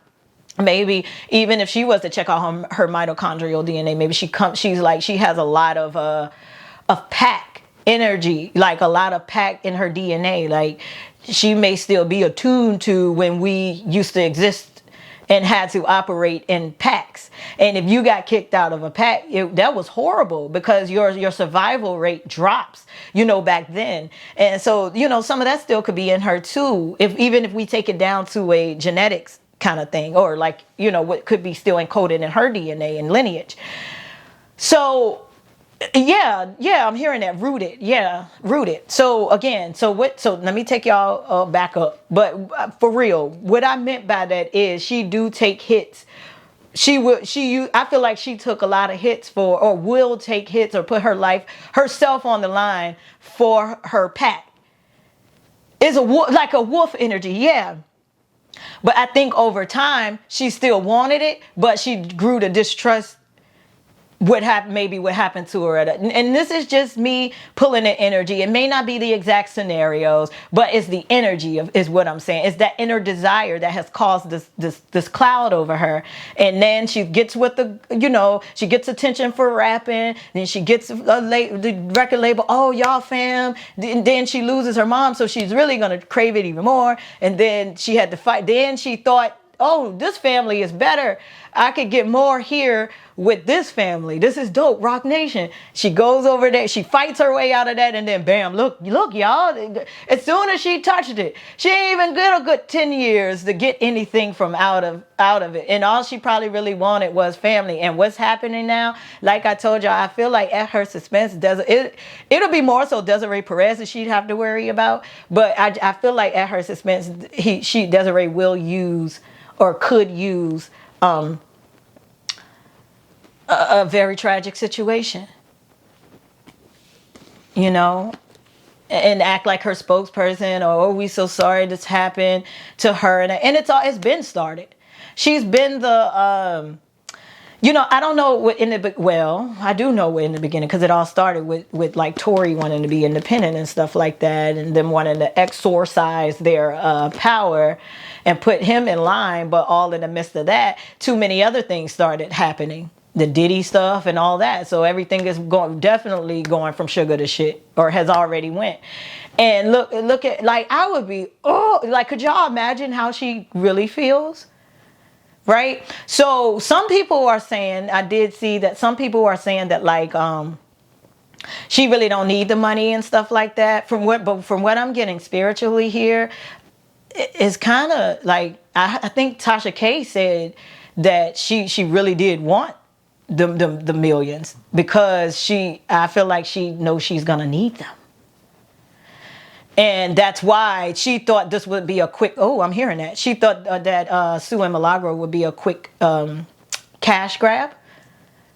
maybe even if she was to check out her mitochondrial DNA, maybe she has a lot of pack energy, like a lot of pack in her DNA. Like she may still be attuned to when we used to exist and had to operate in packs. And if you got kicked out of a pack, that was horrible because your survival rate drops, back then. And so, some of that still could be in her too, even if we take it down to a genetics kind of thing, or like, what could be still encoded in her DNA and lineage. So yeah, I'm hearing that. Rooted. So again, so let me take y'all back up. But for real, what I meant by that is she do take hits. I feel like she took a lot of hits or will take hits or put herself on the line for her pack. It's like a wolf energy, yeah. But I think over time she still wanted it, but she grew to distrust what happened to her and this is just me pulling the energy. It may not be the exact scenarios, but it's the energy is what I'm saying. It's that inner desire that has caused this cloud over her. And then she gets with she gets attention for rapping, then she gets the record label, oh y'all fam, then she loses her mom, so she's really gonna crave it even more. And then she had to fight. Then she thought, oh, this family is better. I could get more here with this family. This is dope. Rock Nation. She goes over there. She fights her way out of that. And then bam, look, y'all. As soon as she touched it, she ain't even get a good 10 years to get anything from out of it. And all she probably really wanted was family. And what's happening now, like I told y'all, I feel like at her suspense, it'll be more so Desiree Perez that she'd have to worry about. But I feel like at her suspense, Desiree will use or could use a very tragic situation, and act like her spokesperson, or, oh, we so sorry this happened to her. And it's been started. She's been the, I don't know what I do know what in the beginning, because it all started with like Tory wanting to be independent and stuff like that, and them wanting to exorcise their power and put him in line. But all in the midst of that, too many other things started happening. The Diddy stuff and all that. So everything is definitely going from sugar to shit, or has already went. And look at, like, I would be, could y'all imagine how she really feels? Right? So some people are saying, I did see that some people are saying that, like, she really don't need the money and stuff like that. From what I'm getting spiritually here, it's kind of like, I think Tasha K said that she really did want the millions, because I feel like she knows she's gonna need them. And that's why she thought this would be a quick, I'm hearing that. She thought that Sue and Milagro would be a quick cash grab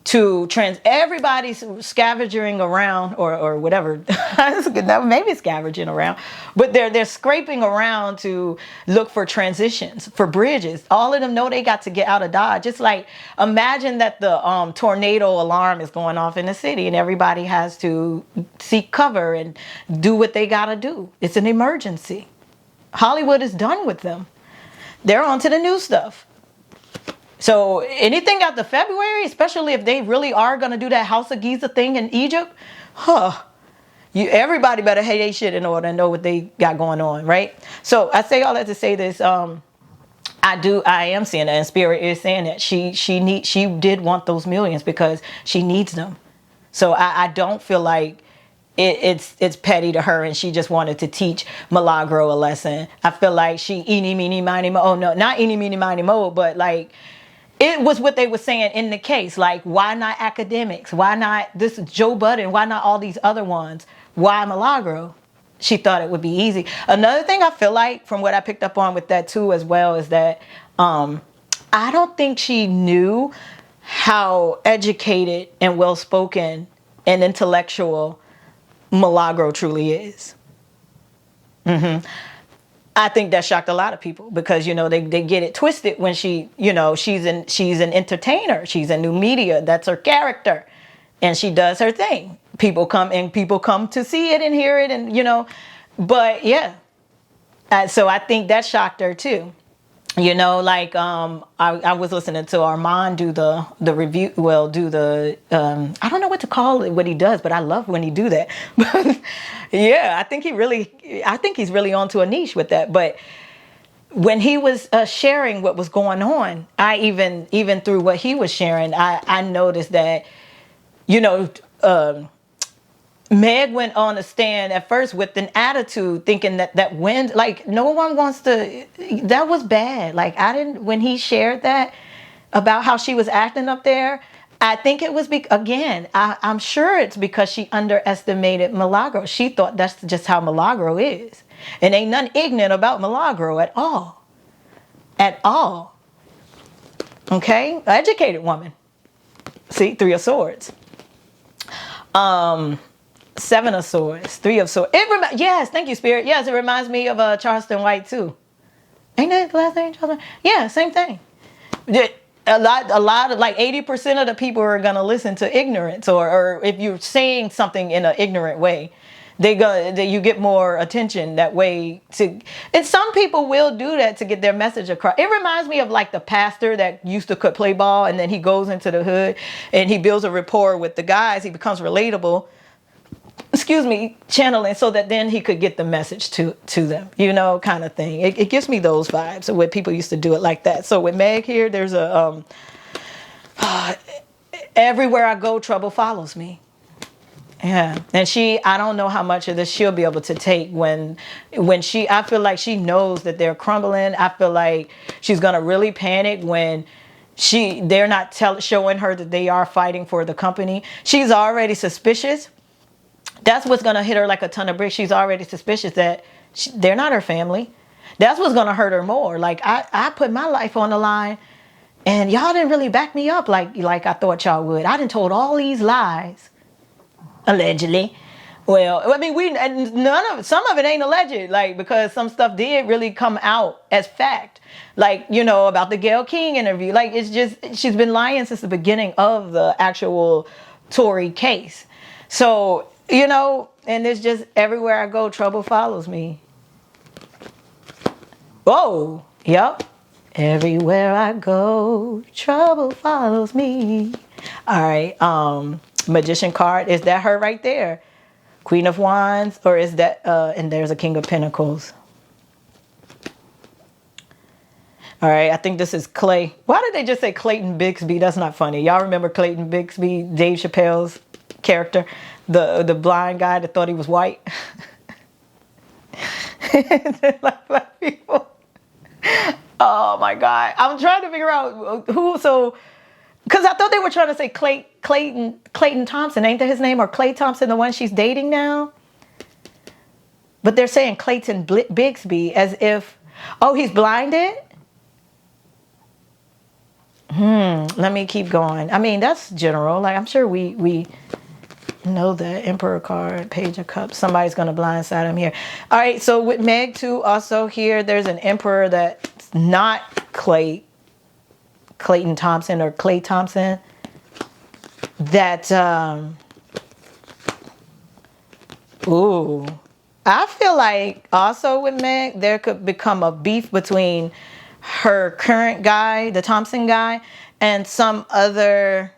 to everybody's scavenging around, or whatever. Maybe scavenging around, but they're scraping around to look for transitions, for bridges. All of them know they got to get out of Dodge. It's like, imagine that the tornado alarm is going off in the city and everybody has to seek cover and do what they gotta do. It's an emergency. Hollywood is done with them. They're on to the new stuff. So anything after February, especially if they really are going to do that House of Giza thing in Egypt, everybody better have their shit in order and know what they got going on, right? So I say all that to say this. I am seeing that, and Spirit is saying that she did want those millions because she needs them. So I don't feel like it's petty to her and she just wanted to teach Milagro a lesson. I feel like she eeny, meeny, miny, mo. Oh no, not eeny, meeny, miny, mo, but like it was what they were saying in the case. Like, why not academics? Why not this Joe Budden? Why not all these other ones? Why Milagro? She thought it would be easy. Another thing I feel like from what I picked up on with that too as well is that I don't think she knew how educated and well-spoken and intellectual Milagro truly is. I think that shocked a lot of people because, they get it twisted when she's an entertainer. She's in new media. That's her character. And she does her thing. People come to see it and hear it and, but yeah. So I think that shocked her too. I was listening to Armand do the review. Well, do the I don't know what to call it, what he does, but I love when he do that. But yeah, I think he's really onto a niche with that. But when he was sharing what was going on, I even through what he was sharing, I noticed that Meg went on a stand at first with an attitude thinking that when, like, no one wants to, that was bad. Like, when he shared that about how she was acting up there, I think it was, I'm sure it's because she underestimated Milagro. She thought that's just how Milagro is. And ain't nothing ignorant about Milagro at all. At all. Okay? An educated woman. See, 3 of Swords. 7 of Swords, 3 of Swords. Yes, thank you, Spirit. Yes, it reminds me of Charleston White too. Ain't that the last name, Charleston? Yeah, same thing. A lot of, like 80% of the people are gonna listen to ignorance, or if you're saying something in an ignorant way, you get more attention that way. And some people will do that to get their message across. It reminds me of like the pastor that used to play ball, and then he goes into the hood and he builds a rapport with the guys. He becomes relatable. Channeling so that then he could get the message to them, kind of thing. It gives me those vibes of when people used to do it like that. So with Meg here, there's a everywhere I go, trouble follows me. Yeah, and I don't know how much of this she'll be able to take when I feel like she knows that they're crumbling. I feel like she's gonna really panic when they're not showing her that they are fighting for the company. She's already suspicious. That's what's going to hit her like a ton of bricks. She's already suspicious that they're not her family. That's what's going to hurt her more. Like, I put my life on the line and y'all didn't really back me up like I thought y'all would. I done told all these lies, allegedly. Well, I mean, some of it ain't alleged, like, because some stuff did really come out as fact. Like, about the Gayle King interview. Like, it's just, she's been lying since the beginning of the actual Tory case. So, and it's just everywhere I go, trouble follows me. Whoa, yep. Everywhere I go, trouble follows me. All right, Magician card, is that her right there? Queen of Wands, or is that, and there's a King of Pentacles. All right, I think this is Clay. Why did they just say Clayton Bixby? That's not funny. Y'all remember Clayton Bixby, Dave Chappelle's character? The blind guy that thought he was white. Like black people. Oh my God. I'm trying to figure out because I thought they were trying to say Clayton Thompson. Ain't that his name? Or Clay Thompson, the one she's dating now? But they're saying Clayton Bixby as if, he's blinded? Let me keep going. I mean, that's general. Like, I'm sure we know the Emperor card, Page of Cups. Somebody's going to blindside him here. All right, so with Meg too, also here, there's an Emperor that's not Clayton Thompson or Clay Thompson. That, I feel like also with Meg, there could become a beef between her current guy, the Thompson guy, and some other.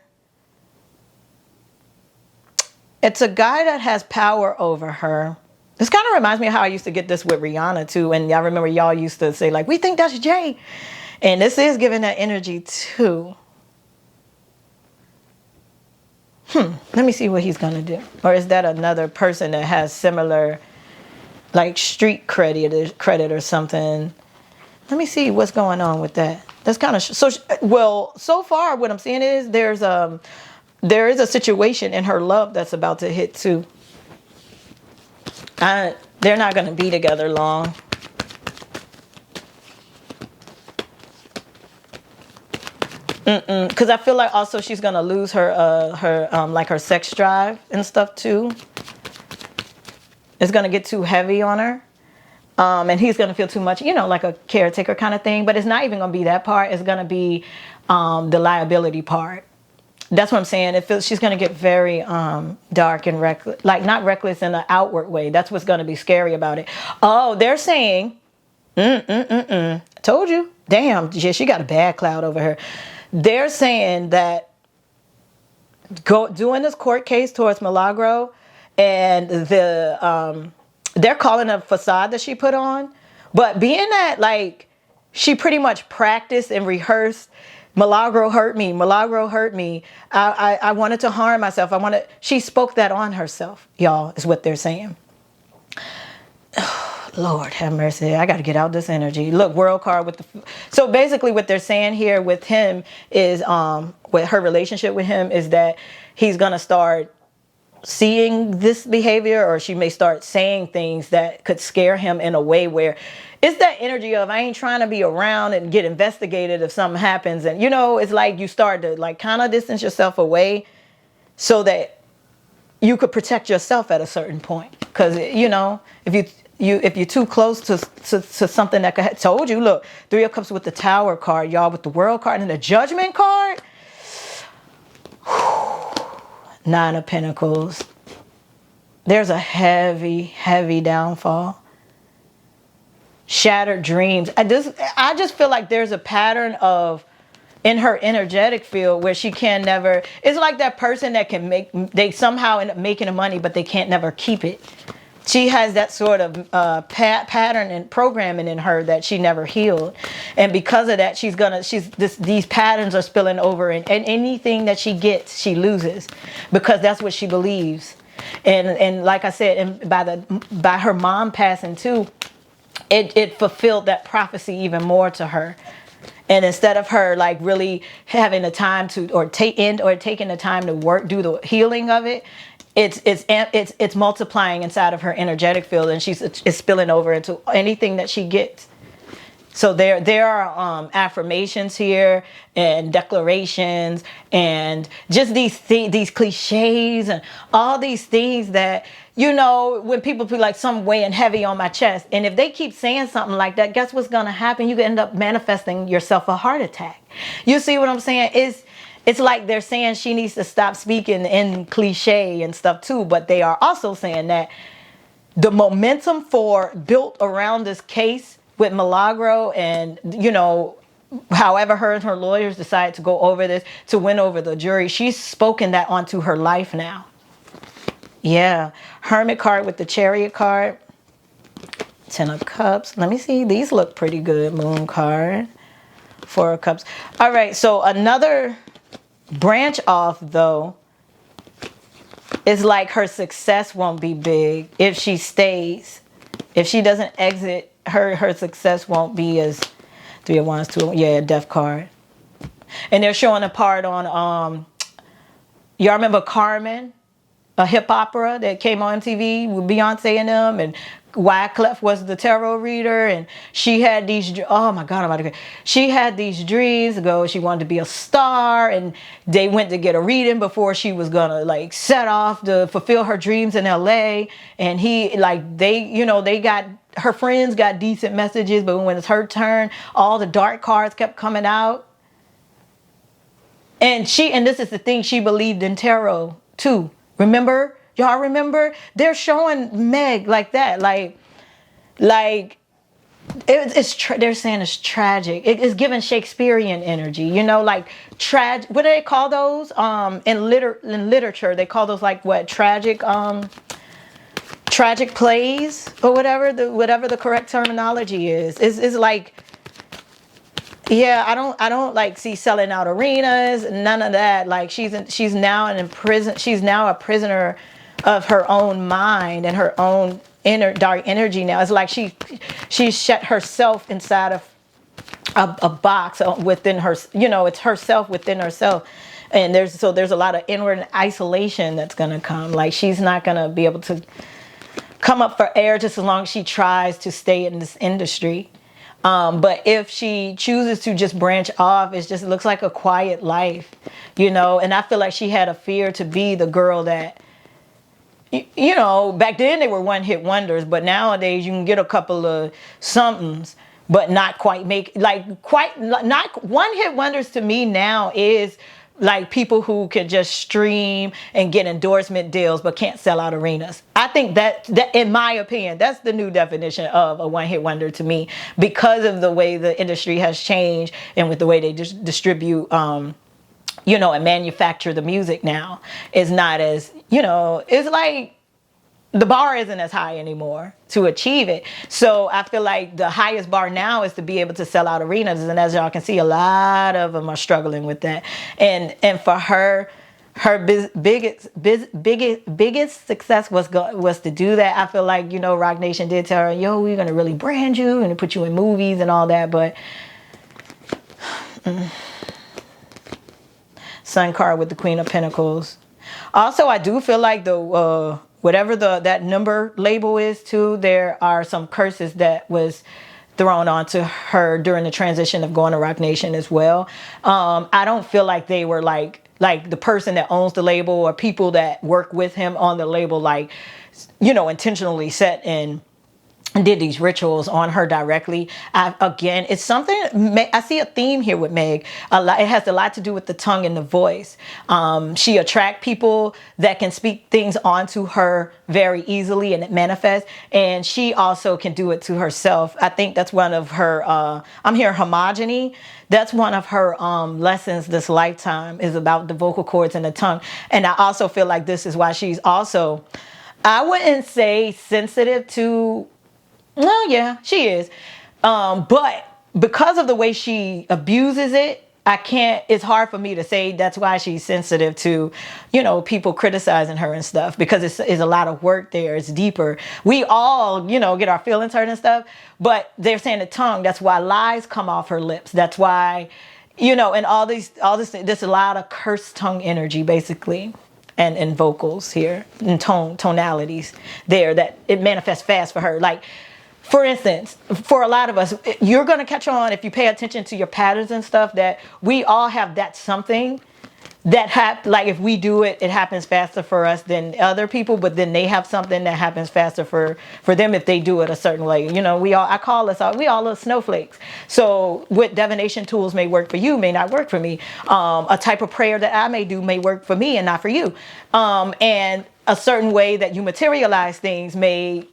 It's a guy that has power over her. This kind of reminds me of how I used to get this with Rihanna too. And y'all remember y'all used to say like, we think that's Jay. And this is giving that energy too. Let me see what he's going to do. Or is that another person that has similar like street credit or something? Let me see what's going on with that. That's kind of, so far what I'm seeing is there is a situation in her love that's about to hit too. They're not going to be together long. Because I feel like also she's going to lose her sex drive and stuff too. It's going to get too heavy on her. And he's going to feel too much, like a caretaker kind of thing. But it's not even going to be that part. It's going to be the liability part. That's what I'm saying. She's going to get very dark and reckless. Like, not reckless in an outward way. That's what's going to be scary about it. Oh, they're saying, told you. Damn, yeah, she got a bad cloud over her. They're saying that doing this court case towards Milagro and they're calling it a facade that she put on. But being that, like, she pretty much practiced and rehearsed, Milagro hurt me. Milagro hurt me. I wanted to harm myself. She spoke that on herself, y'all, is what they're saying. Lord have mercy. I got to get out this energy. Look, world card with so basically what they're saying here with him is, with her relationship with him, is that he's going to start seeing this behavior, or she may start saying things that could scare him in a way where it's that energy of, I ain't trying to be around and get investigated if something happens. And, it's like you start to like kind of distance yourself away so that you could protect yourself at a certain point. Because, if you're too close to something that could told you, look, 3 of Cups with the Tower card, y'all, with the World card and the Judgment card. 9 of Pentacles. There's a heavy, heavy downfall. Shattered dreams. I just feel like there's a pattern of, in her energetic field, where she can never, it's like that person that they somehow end up making the money, but they can't never keep it. She has that sort of pattern and programming in her that she never healed. And because of that, these patterns are spilling over, and anything that she gets, she loses, because that's what she believes. And like I said, and by her mom passing too, it fulfilled that prophecy even more to her. And instead of her like really having the time to, or taking the time to do the healing of it, it's multiplying inside of her energetic field, and it's spilling over into anything that she gets. So there are affirmations here and declarations and just these cliches and all these things that, when people feel like something weighing heavy on my chest, and if they keep saying something like that, guess what's going to happen? You can end up manifesting yourself a heart attack. You see what I'm saying? It's like they're saying she needs to stop speaking in cliche and stuff too, but they are also saying that the momentum built around this case with Milagro, and however her and her lawyers decide to go over this to win over the jury, she's spoken that onto her life now. Yeah. Hermit card with the Chariot card. 10 of Cups. Let me see. These look pretty good. Moon card. 4 of Cups. All right. So another branch off, though, is like her success won't be big if she stays. If she doesn't exit, her success won't be as 3 of Wands, 2 of, yeah, Death card. And they're showing a part on, y'all remember Carmen, a hip opera that came on MTV with Beyonce and them, and Wyclef was the tarot reader, and she had these, oh my God, she had these dreams ago. She wanted to be a star, and they went to get a reading before she was gonna like set off to fulfill her dreams in LA. And her friends got decent messages, but when it's her turn, all the dark cards kept coming out. And this is the thing, she believed in tarot too. Remember? Y'all remember? They're showing Meg like that. Like they're saying it's tragic. It's giving Shakespearean energy, you know, like what do they call those? In literature, they call those like what, tragic plays or whatever the correct terminology is. Is like, yeah, I don't like see selling out arenas, none of that. Like she's now in prison. She's now a prisoner of her own mind and her own inner dark energy. Now it's like she's shut herself inside of a box within her. You know, it's herself within herself. And there's a lot of inward isolation that's gonna come. Like she's not gonna be able to come up for air just as long as she tries to stay in this industry. But if she chooses to just branch off, it looks like a quiet life, you know. And I feel like she had a fear to be the girl that, you know, back then they were one-hit wonders, but nowadays you can get a couple of somethings, but not quite not one-hit wonders. To me now is like people who can just stream and get endorsement deals but can't sell out arenas. I think that in my opinion, that's the new definition of a one-hit wonder to me, because of the way the industry has changed and with the way they distribute you know, and manufacture the music now is not as, you know, it's like the bar isn't as high anymore to achieve it. So I feel like the highest bar now is to be able to sell out arenas. And as y'all can see, a lot of them are struggling with that. And for her biggest success was to do that. I feel like, you know, Roc Nation did tell her, yo, we're going to really brand you and put you in movies and all that. But Sun card with the Queen of Pentacles. Also, I do feel like the whatever that number label is too, there are some curses that was thrown onto her during the transition of going to Roc Nation as well. I don't feel like they were like the person that owns the label or people that work with him on the label, like, you know, intentionally set and did these rituals on her directly. Again, it's something, I see a theme here with Meg. It has a lot to do with the tongue and the voice. She attracts people that can speak things onto her very easily and it manifests. And she also can do it to herself. I think that's one of her, I'm hearing homogeny. That's one of her lessons this lifetime, is about the vocal cords and the tongue. And I also feel like this is why she's also, I wouldn't say sensitive to, well, yeah, she is. But because of the way she abuses it, it's hard for me to say that's why she's sensitive to, you know, people criticizing her and stuff, because it's a lot of work there. It's deeper. We all, you know, get our feelings hurt and stuff, but they're saying the tongue, that's why lies come off her lips. That's why, you know, and all this, there's a lot of cursed tongue energy basically. And vocals here and tonalities there that it manifests fast for her. Like, for instance, for a lot of us, you're going to catch on if you pay attention to your patterns and stuff, that we all have that something that like if we do it, it happens faster for us than other people, but then they have something that happens faster for them if they do it a certain way. You know, we all little snowflakes. So what divination tools may work for you may not work for me. A type of prayer that I may do may work for me and not for you. And a certain way that you materialize things may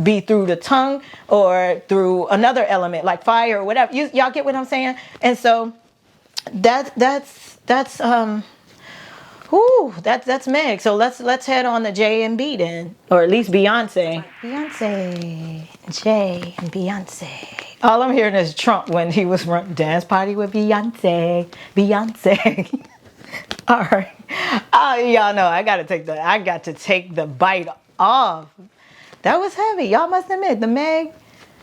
be through the tongue or through another element like fire or whatever. Y'all get what I'm saying? And so that's Meg. So let's head on to J and B then, or at least Beyonce. Jay and Beyonce. All I'm hearing is Trump when he was running dance party with Beyonce. All right. Y'all know I got to take the bite off. That was heavy. Y'all must admit the Meg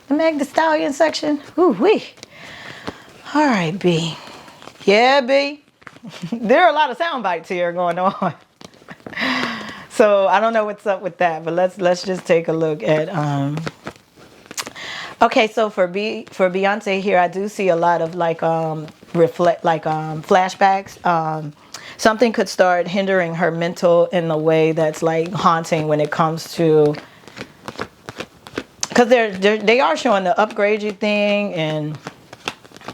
the Stallion section. Ooh wee. All right, B. Yeah, B. There are a lot of sound bites here going on. So I don't know what's up with that, but let's just take a look at okay, so for Beyonce here, I do see a lot of like flashbacks. Something could start hindering her mental in a way that's like haunting when it comes to, because they are showing the upgrade you thing, and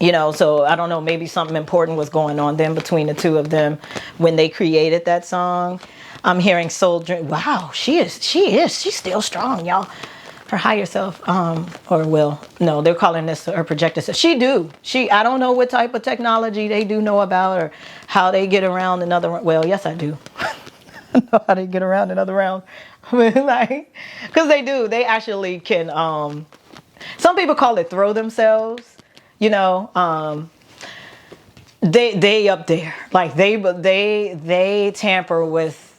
you know, so I don't know, maybe something important was going on then between the two of them when they created that song. I'm hearing Soul Dream. Wow, she's still strong, y'all. her higher self, or well, no, they're calling this her projected self. I don't know what type of technology they do know about or how they get around another, well, yes, I do. I know how they get around another round. Like, because they actually can, some people call it throw themselves, you know, they up there, like they tamper with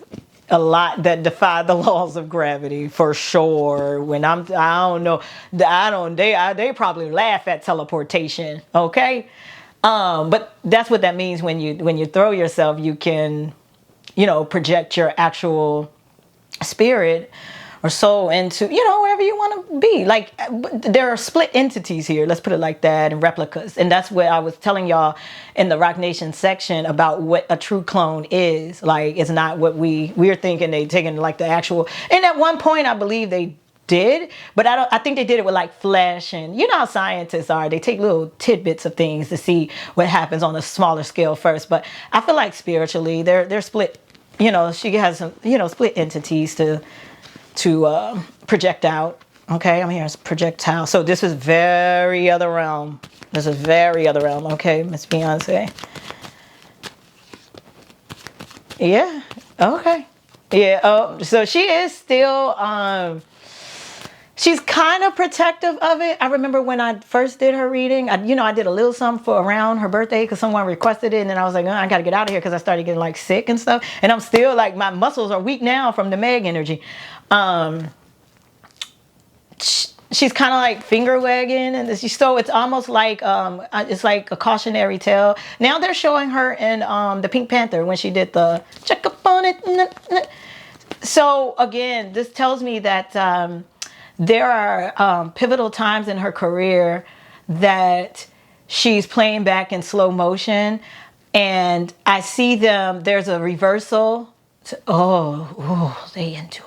a lot that defy the laws of gravity for sure. I don't know, they probably laugh at teleportation. Okay. But that's what that means when you throw yourself, you can, project your actual spirit or soul into, wherever you want to be. Like, there are split entities here, let's put it like that, and replicas. And that's what I was telling y'all in the Rock Nation section about what a true clone is. Like, it's not what we're thinking they taking like the actual. And at one point I believe they did, but I think they did it with like flesh, and you know how scientists are, they take little tidbits of things to see what happens on a smaller scale first. But I feel like spiritually they're split. She has some, split entities to project out. Okay, I'm here as projectile. So this is very other realm. Okay, Miss Beyonce. Yeah. Okay. Yeah. Oh, so she is still. She's kind of protective of it. I remember when I first did her reading, I did a little something for around her birthday because someone requested it. And then I was like, I got to get out of here because I started getting like sick and stuff. And I'm still like, my muscles are weak now from the Meg energy. She's kind of like finger wagging. And so it's almost like, it's like a cautionary tale. Now they're showing her in the Pink Panther when she did the check up on it. So again, this tells me that, there are pivotal times in her career that she's playing back in slow motion, and I see there's a reversal. They into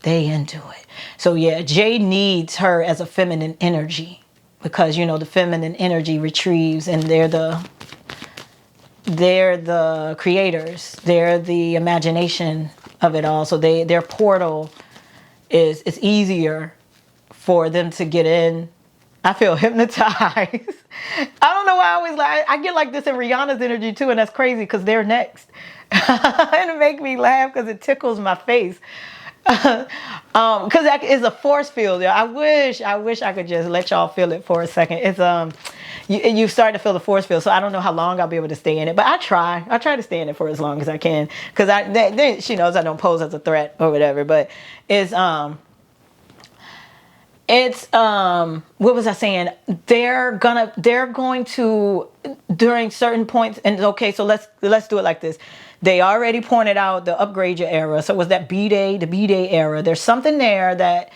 it. So yeah, Jay needs her as a feminine energy because, the feminine energy retrieves, and they're the creators. They're the imagination of it all. So their portal it's easier for them to get in. I feel hypnotized. I don't know why I always I get like this in Rihanna's energy too, and that's crazy because they're next. And it makes me laugh because it tickles my face. Because that is a force field. I wish I could just let y'all feel it for a second. It's you start to feel the force field, so I don't know how long I'll be able to stay in it, but I try to stay in it for as long as I can, because she knows I don't pose as a threat or whatever. But it's what was I saying? They're going to, during certain points, and okay, so let's do it like this. They already pointed out the upgrade your era. So it was that the B-Day era. There's something there that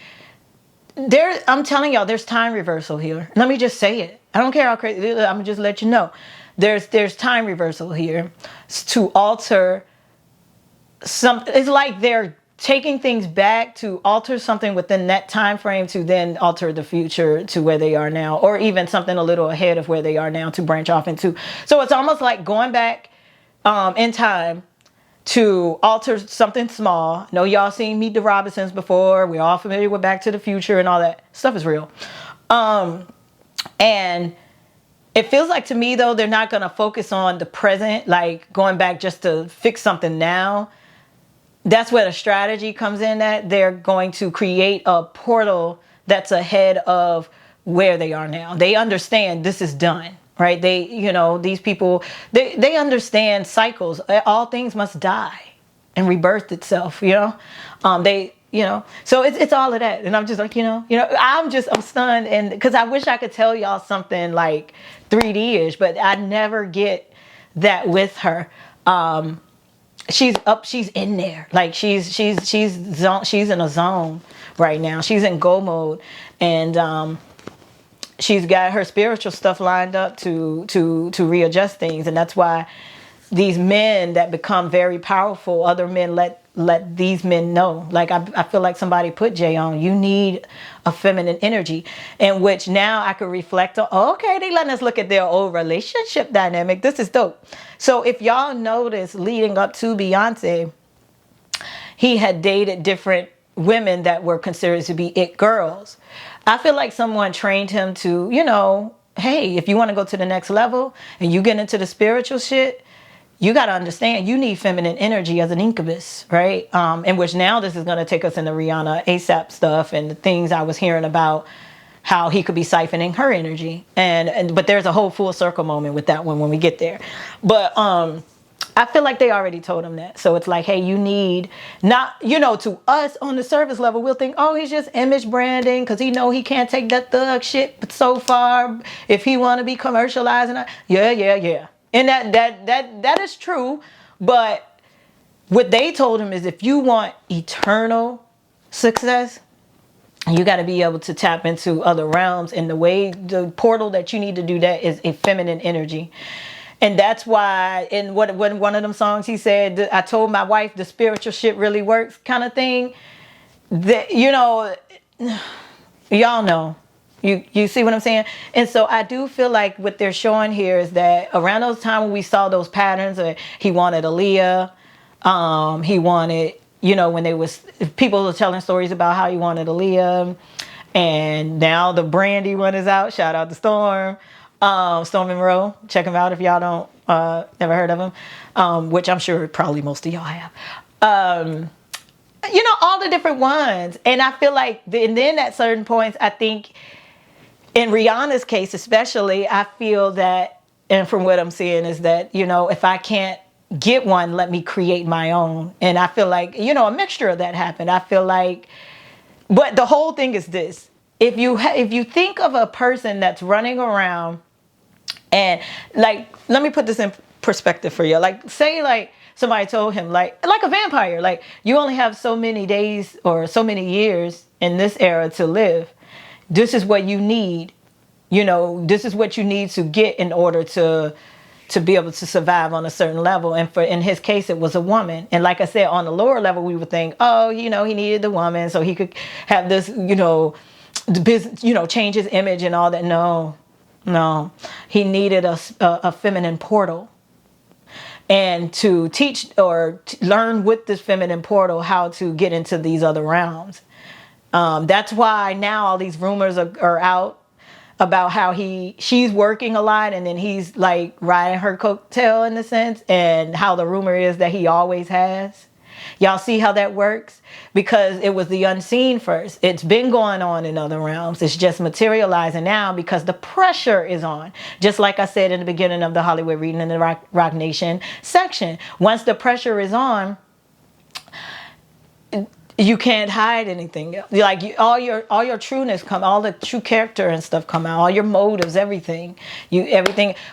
I'm telling y'all, there's time reversal here. Let me just say it. I don't care how crazy, I'm gonna just let you know. There's time reversal here to alter some. It's like they're taking things back to alter something within that time frame to then alter the future to where they are now, or even something a little ahead of where they are now to branch off into. So it's almost like going back in time to alter something small. I know y'all seen Meet the Robinsons before. We're all familiar with Back to the Future, and all that stuff is real. And it feels like to me, though, they're not going to focus on the present, like going back just to fix something now. That's where the strategy comes in, that they're going to create a portal that's ahead of where they are now. They understand this is done, right? These people, they understand cycles. All things must die and rebirth itself, so it's all of that. And I'm just like, I'm stunned. And because I wish I could tell y'all something like 3D-ish, but I never get that with her. She's in there. Like she's in a zone right now. She's in go mode, and she's got her spiritual stuff lined up to readjust things. And that's why these men that become very powerful, other men let these men know. Like I feel like somebody put Jay on. You need a feminine energy, in which now I could reflect on. Okay, they letting us look at their old relationship dynamic. This is dope. So if y'all notice, leading up to Beyonce, he had dated different women that were considered to be it girls. I feel like someone trained him to, hey, if you want to go to the next level and you get into the spiritual shit, you got to understand you need feminine energy as an incubus, right? In which now this is going to take us into Rihanna ASAP stuff and the things I was hearing about how he could be siphoning her energy. But there's a whole full circle moment with that one when we get there. But I feel like they already told him that. So it's like, hey, you need not, to us on the surface level, we'll think, oh, he's just image branding because he can't take that thug shit so far if he want to be commercializing. Yeah. And that is true. But what they told him is if you want eternal success, you got to be able to tap into other realms. And the portal that you need to do that is a feminine energy. And that's why in one of them songs he said, I told my wife the spiritual shit really works kind of thing. That, y'all know. You see what I'm saying? And so I do feel like what they're showing here is that around those times when we saw those patterns, he wanted Aaliyah, he wanted, when they was, people were telling stories about how he wanted Aaliyah, and now the Brandy one is out. Shout out to Storm. Storm and Monroe, check him out if y'all don't never heard of him, which I'm sure probably most of y'all have. All the different ones, and I feel like and then at certain points, I think in Rihanna's case especially, I feel that, and from what I'm seeing is that if I can't get one, let me create my own, and I feel like a mixture of that happened. I feel like, but the whole thing is this: if you think of a person that's running around. And like, let me put this in perspective for you. Like, say like somebody told him like a vampire, like you only have so many days or so many years in this era to live. This is what you need. This is what you need to get in order to be able to survive on a certain level. And in his case, it was a woman. And like I said, on the lower level, we would think, oh, he needed the woman so he could have this, the business, change his image and all that. No, he needed a feminine portal, and to teach or learn with this feminine portal how to get into these other realms. That's why now all these rumors are out about how she's working a lot, and then he's like riding her coattail in a sense, and how the rumor is that he always has. Y'all see how that works? Because it was the unseen first. It's been going on in other realms. It's just materializing now because the pressure is on. Just like I said in the beginning of the Hollywood Reading in the Rock Nation section. Once the pressure is on, you can't hide anything. Like all your trueness all the true character and stuff come out, all your motives, everything.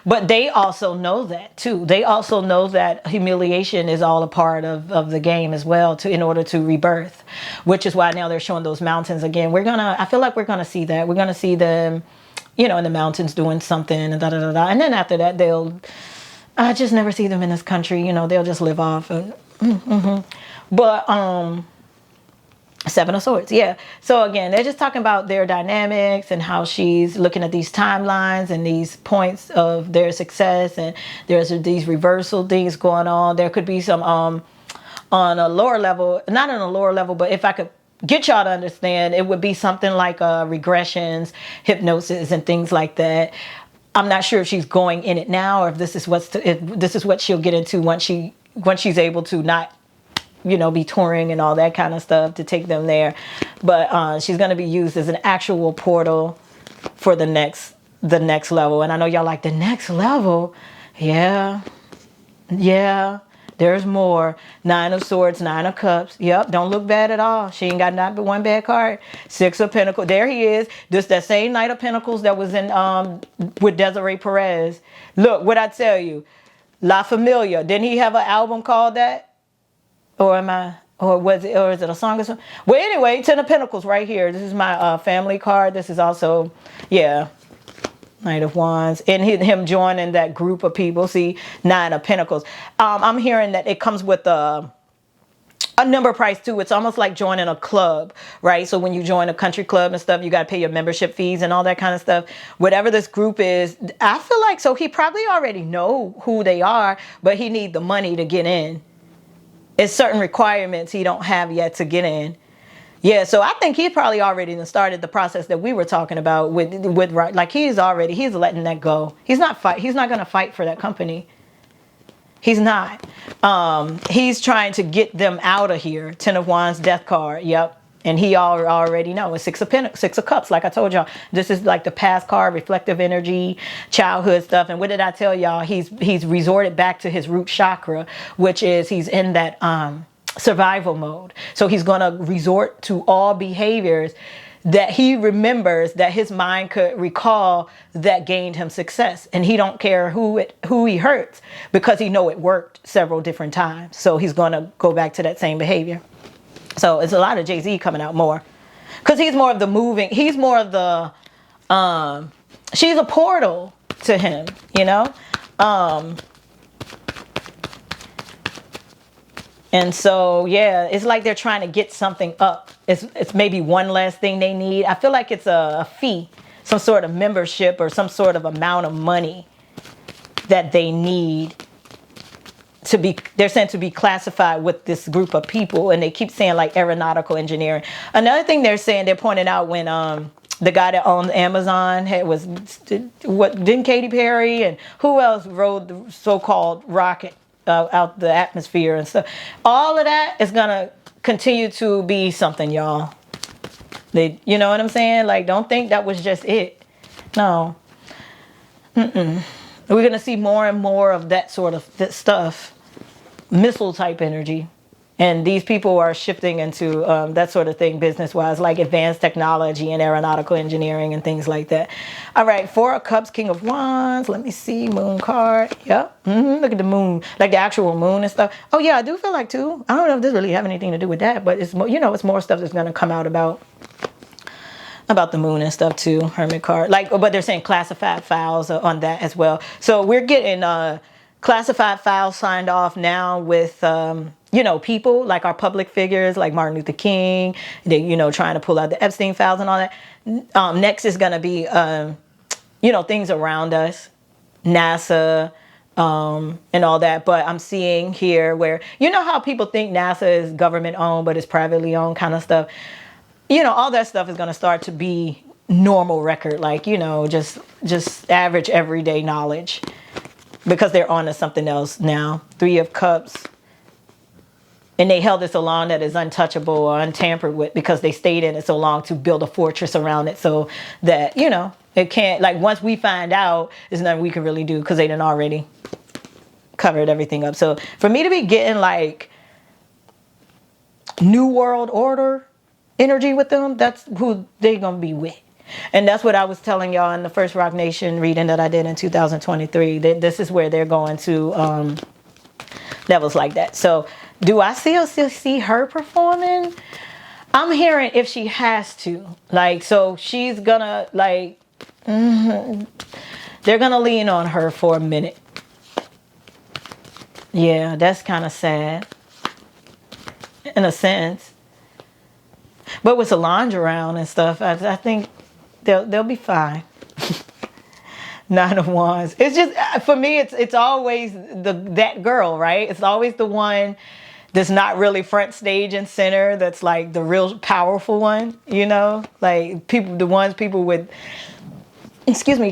But they also know that too. They also know that humiliation is all a part of the game as well, in order to rebirth. Which is why now they're showing those mountains again. I feel like we're gonna see that. We're gonna see them, in the mountains doing something and da da da da. And then after that I just never see them in this country. They'll just live off. But Seven of Swords, yeah. So again, they're just talking about their dynamics and how she's looking at these timelines and these points of their success, and there's these reversal things going on. There could be some on a lower level, not on a lower level, but if I could get y'all to understand, it would be something like regressions, hypnosis, and things like that. I'm not sure if she's going in it now, or if this is what she'll get into once she's able to not be touring and all that kind of stuff to take them there. But she's going to be used as an actual portal for the next level. And I know y'all like the next level. Yeah. There's more. 9 of Swords, 9 of Cups. Yep, don't look bad at all. She ain't got not but one bad card. 6 of Pentacles. There he is. This that same Knight of Pentacles that was in with Desiree Perez. Look, what I tell you. La Familia. Didn't he have an album called that? Or is it a song or something? Well, anyway, 10 of Pentacles right here. This is my family card. This is also, Knight of Wands. And him joining that group of people. See, 9 of Pentacles. I'm hearing that it comes with a number price too. It's almost like joining a club, right? So when you join a country club and stuff, you got to pay your membership fees and all that kind of stuff. Whatever this group is, I feel like, so he probably already know who they are, but he need the money to get in. It's certain requirements he don't have yet to get in. Yeah, so I think he's probably already started the process that we were talking about with like he's letting that go. He's not going to fight for that company. He's not. He's trying to get them out of here. Ten of Wands, Death card. Yep. And he already know it's Six of Cups. Like I told y'all, this is like the past card, reflective energy, childhood stuff. And what did I tell y'all? He's resorted back to his root chakra, which is he's in that survival mode. So he's gonna resort to all behaviors that he remembers, that his mind could recall, that gained him success, and he don't care who he hurts, because he know it worked several different times. So he's gonna go back to that same behavior. So it's a lot of Jay-Z coming out more, because he's more of the moving. He's more of the she's a portal to him, you know. And so, yeah, it's like they're trying to get something up. It's maybe one last thing they need. I feel like it's a fee, some sort of membership or some sort of amount of money that they need to be, they're saying, to be classified with this group of people. And they keep saying like aeronautical engineering. Another thing they're saying, they're pointing out, when the guy that owned Amazon didn't Katy Perry and who else rode the so-called rocket out the atmosphere and stuff. All of that is gonna continue to be something, y'all. You know what I'm saying? Like, don't think that was just it. No. We're gonna see more and more of that sort of stuff, missile type energy. And these people are shifting into that sort of thing business-wise, like advanced technology and aeronautical engineering and things like that. All right, Four of Cups, King of Wands. Let me see, Moon card. Yep. Look at the moon, like the actual moon and stuff. Oh, yeah, I do feel like, too. I don't know if this really have anything to do with that, but it's more, it's more stuff that's going to come out about the moon and stuff, too. Hermit card. But they're saying classified files on that as well. So we're getting classified files signed off now with people like our public figures, like Martin Luther King. They, trying to pull out the Epstein files and all that. Next is going to be, things around us, NASA, and all that. But I'm seeing here where, how people think NASA is government owned, but it's privately owned kind of stuff. All that stuff is going to start to be normal record, like, just average everyday knowledge, because they're on to something else now. Three of Cups. And they held it so long that it's untouchable or untampered with, because they stayed in it so long to build a fortress around it, so that, it can't, like, once we find out, there's nothing we can really do, because they done already covered everything up. So for me to be getting like New World Order energy with them, that's who they're going to be with. And that's what I was telling y'all in the first Rock Nation reading that I did in 2023. This is where they're going to levels like that. So do I still see her performing? I'm hearing if she has to. Like, so she's gonna, like, they're gonna lean on her for a minute. Yeah, that's kind of sad, in a sense. But with Solange around and stuff, I think they'll be fine. Nine of Wands. It's just, for me, it's always that girl, right? It's always the one that's not really front stage and center, that's like the real powerful one, like the ones people would,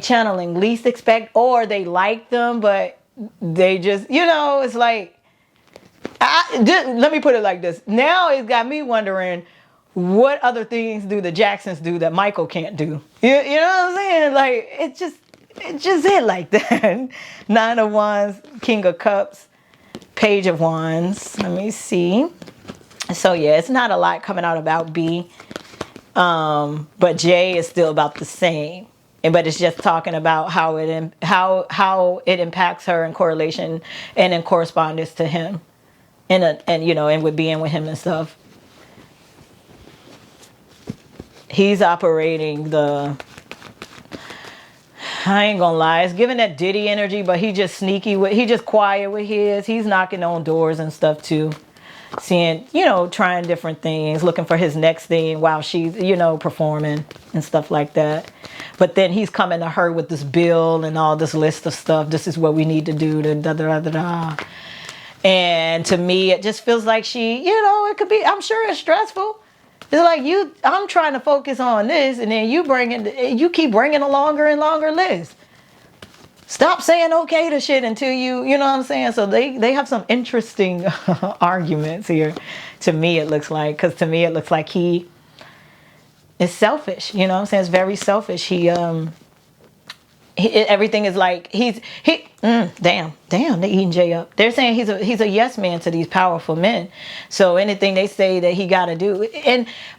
channeling least expect, or they like them, but they just, it's like, let me put it like this. Now it's got me wondering, what other things do the Jacksons do that Michael can't do? You know what I'm saying? Like, it's just it like that. Nine of Wands, King of Cups, Page of Wands. Let me see. So yeah, it's not a lot coming out about B. But J is still about the same. But it's just talking about how it impacts her in correlation and in correspondence to him. And with being with him and stuff. He's operating I ain't gonna lie, it's giving that Diddy energy, but he just sneaky he just quiet with his. He's knocking on doors and stuff too. Seeing, trying different things, looking for his next thing while she's, performing and stuff like that. But then he's coming to her with this bill and all this list of stuff. This is what we need to do, And to me, it just feels like she, it could be, I'm sure it's stressful. It's like I'm trying to focus on this, and then you keep bringing a longer and longer list. Stop saying okay to shit until you know what I'm saying? So they have some interesting arguments here. To me, it looks like, because to me, it looks like he is selfish. You know what I'm saying? It's very selfish. Everything is like damn, they eating Jay up. They're saying he's a yes man to these powerful men. So anything they say that he got to do,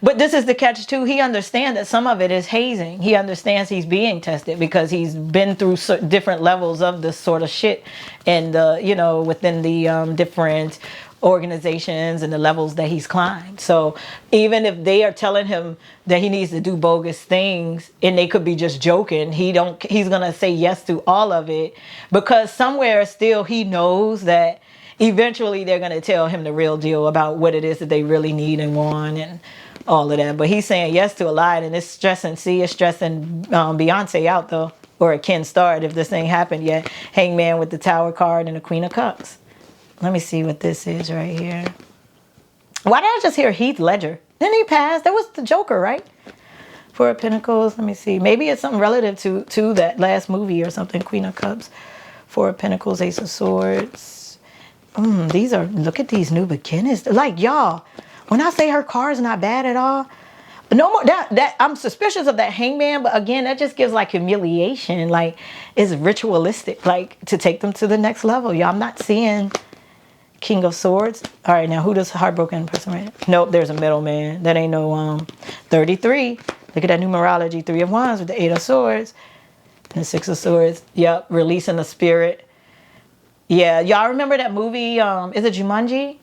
but this is the catch too. He understands that some of it is hazing. He understands he's being tested because he's been through different levels of this sort of shit, and within the different organizations and the levels that he's climbed. So even if they are telling him that he needs to do bogus things, and they could be just joking, he's gonna say yes to all of it, because somewhere still he knows that eventually they're gonna tell him the real deal about what it is that they really need and want and all of that. But he's saying yes to a lot, and it's stressing Beyonce out though, or it can start if this ain't happened yet. Hangman with the Tower card and the Queen of Cups. Let me see what this is right here. Why did I just hear Heath Ledger? Didn't he pass? That was the Joker, right? Four of Pentacles. Let me see. Maybe it's something relative to that last movie or something. Queen of Cups. Four of Pentacles. Ace of Swords. Look at these new beginnings. Like, y'all, when I say her car is not bad at all, no more that I'm suspicious of that Hangman, but again, that just gives like humiliation. Like, it's ritualistic, like to take them to the next level. Y'all, I'm not seeing King of Swords. All right, now who does heartbroken person right? Nope, there's a middleman. That ain't no 33. Look at that numerology. 3 of Wands with the 8 of Swords and the 6 of Swords. Yep, releasing the spirit. Yeah, y'all remember that movie? Is it Jumanji?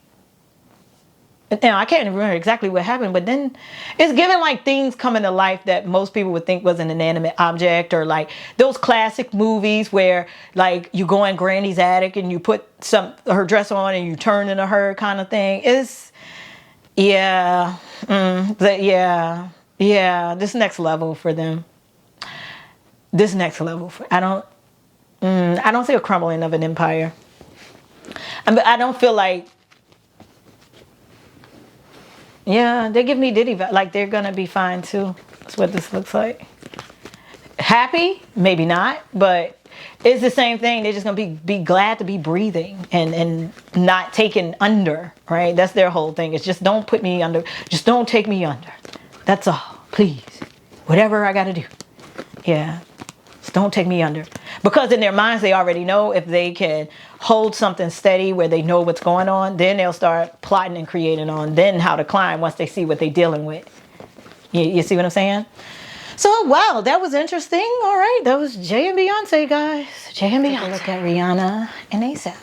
Now, I can't remember exactly what happened, but then it's given like things coming to life that most people would think was an inanimate object, or like those classic movies where like you go in Granny's attic and you put her dress on and you turn into her kind of thing. It's, yeah, this next level for them. This next level I don't see a crumbling of an empire. I don't feel like, yeah, they give me Diddy vibe. Like they're gonna be fine too. That's what this looks like. Happy? Maybe not, but it's the same thing. They're just gonna be glad to be breathing and not taken under, right? That's their whole thing. It's just don't put me under. Just don't take me under. That's all, please. Whatever I gotta do. Yeah. Just don't take me under. Because in their minds, they already know if they can hold something steady where they know what's going on, then they'll start plotting and creating on then how to climb once they see what they're dealing with. You see what I'm saying? So, wow, that was interesting. All right, that was Jay and Beyonce, guys. Jay and Beyonce. Look at Rihanna and ASAP.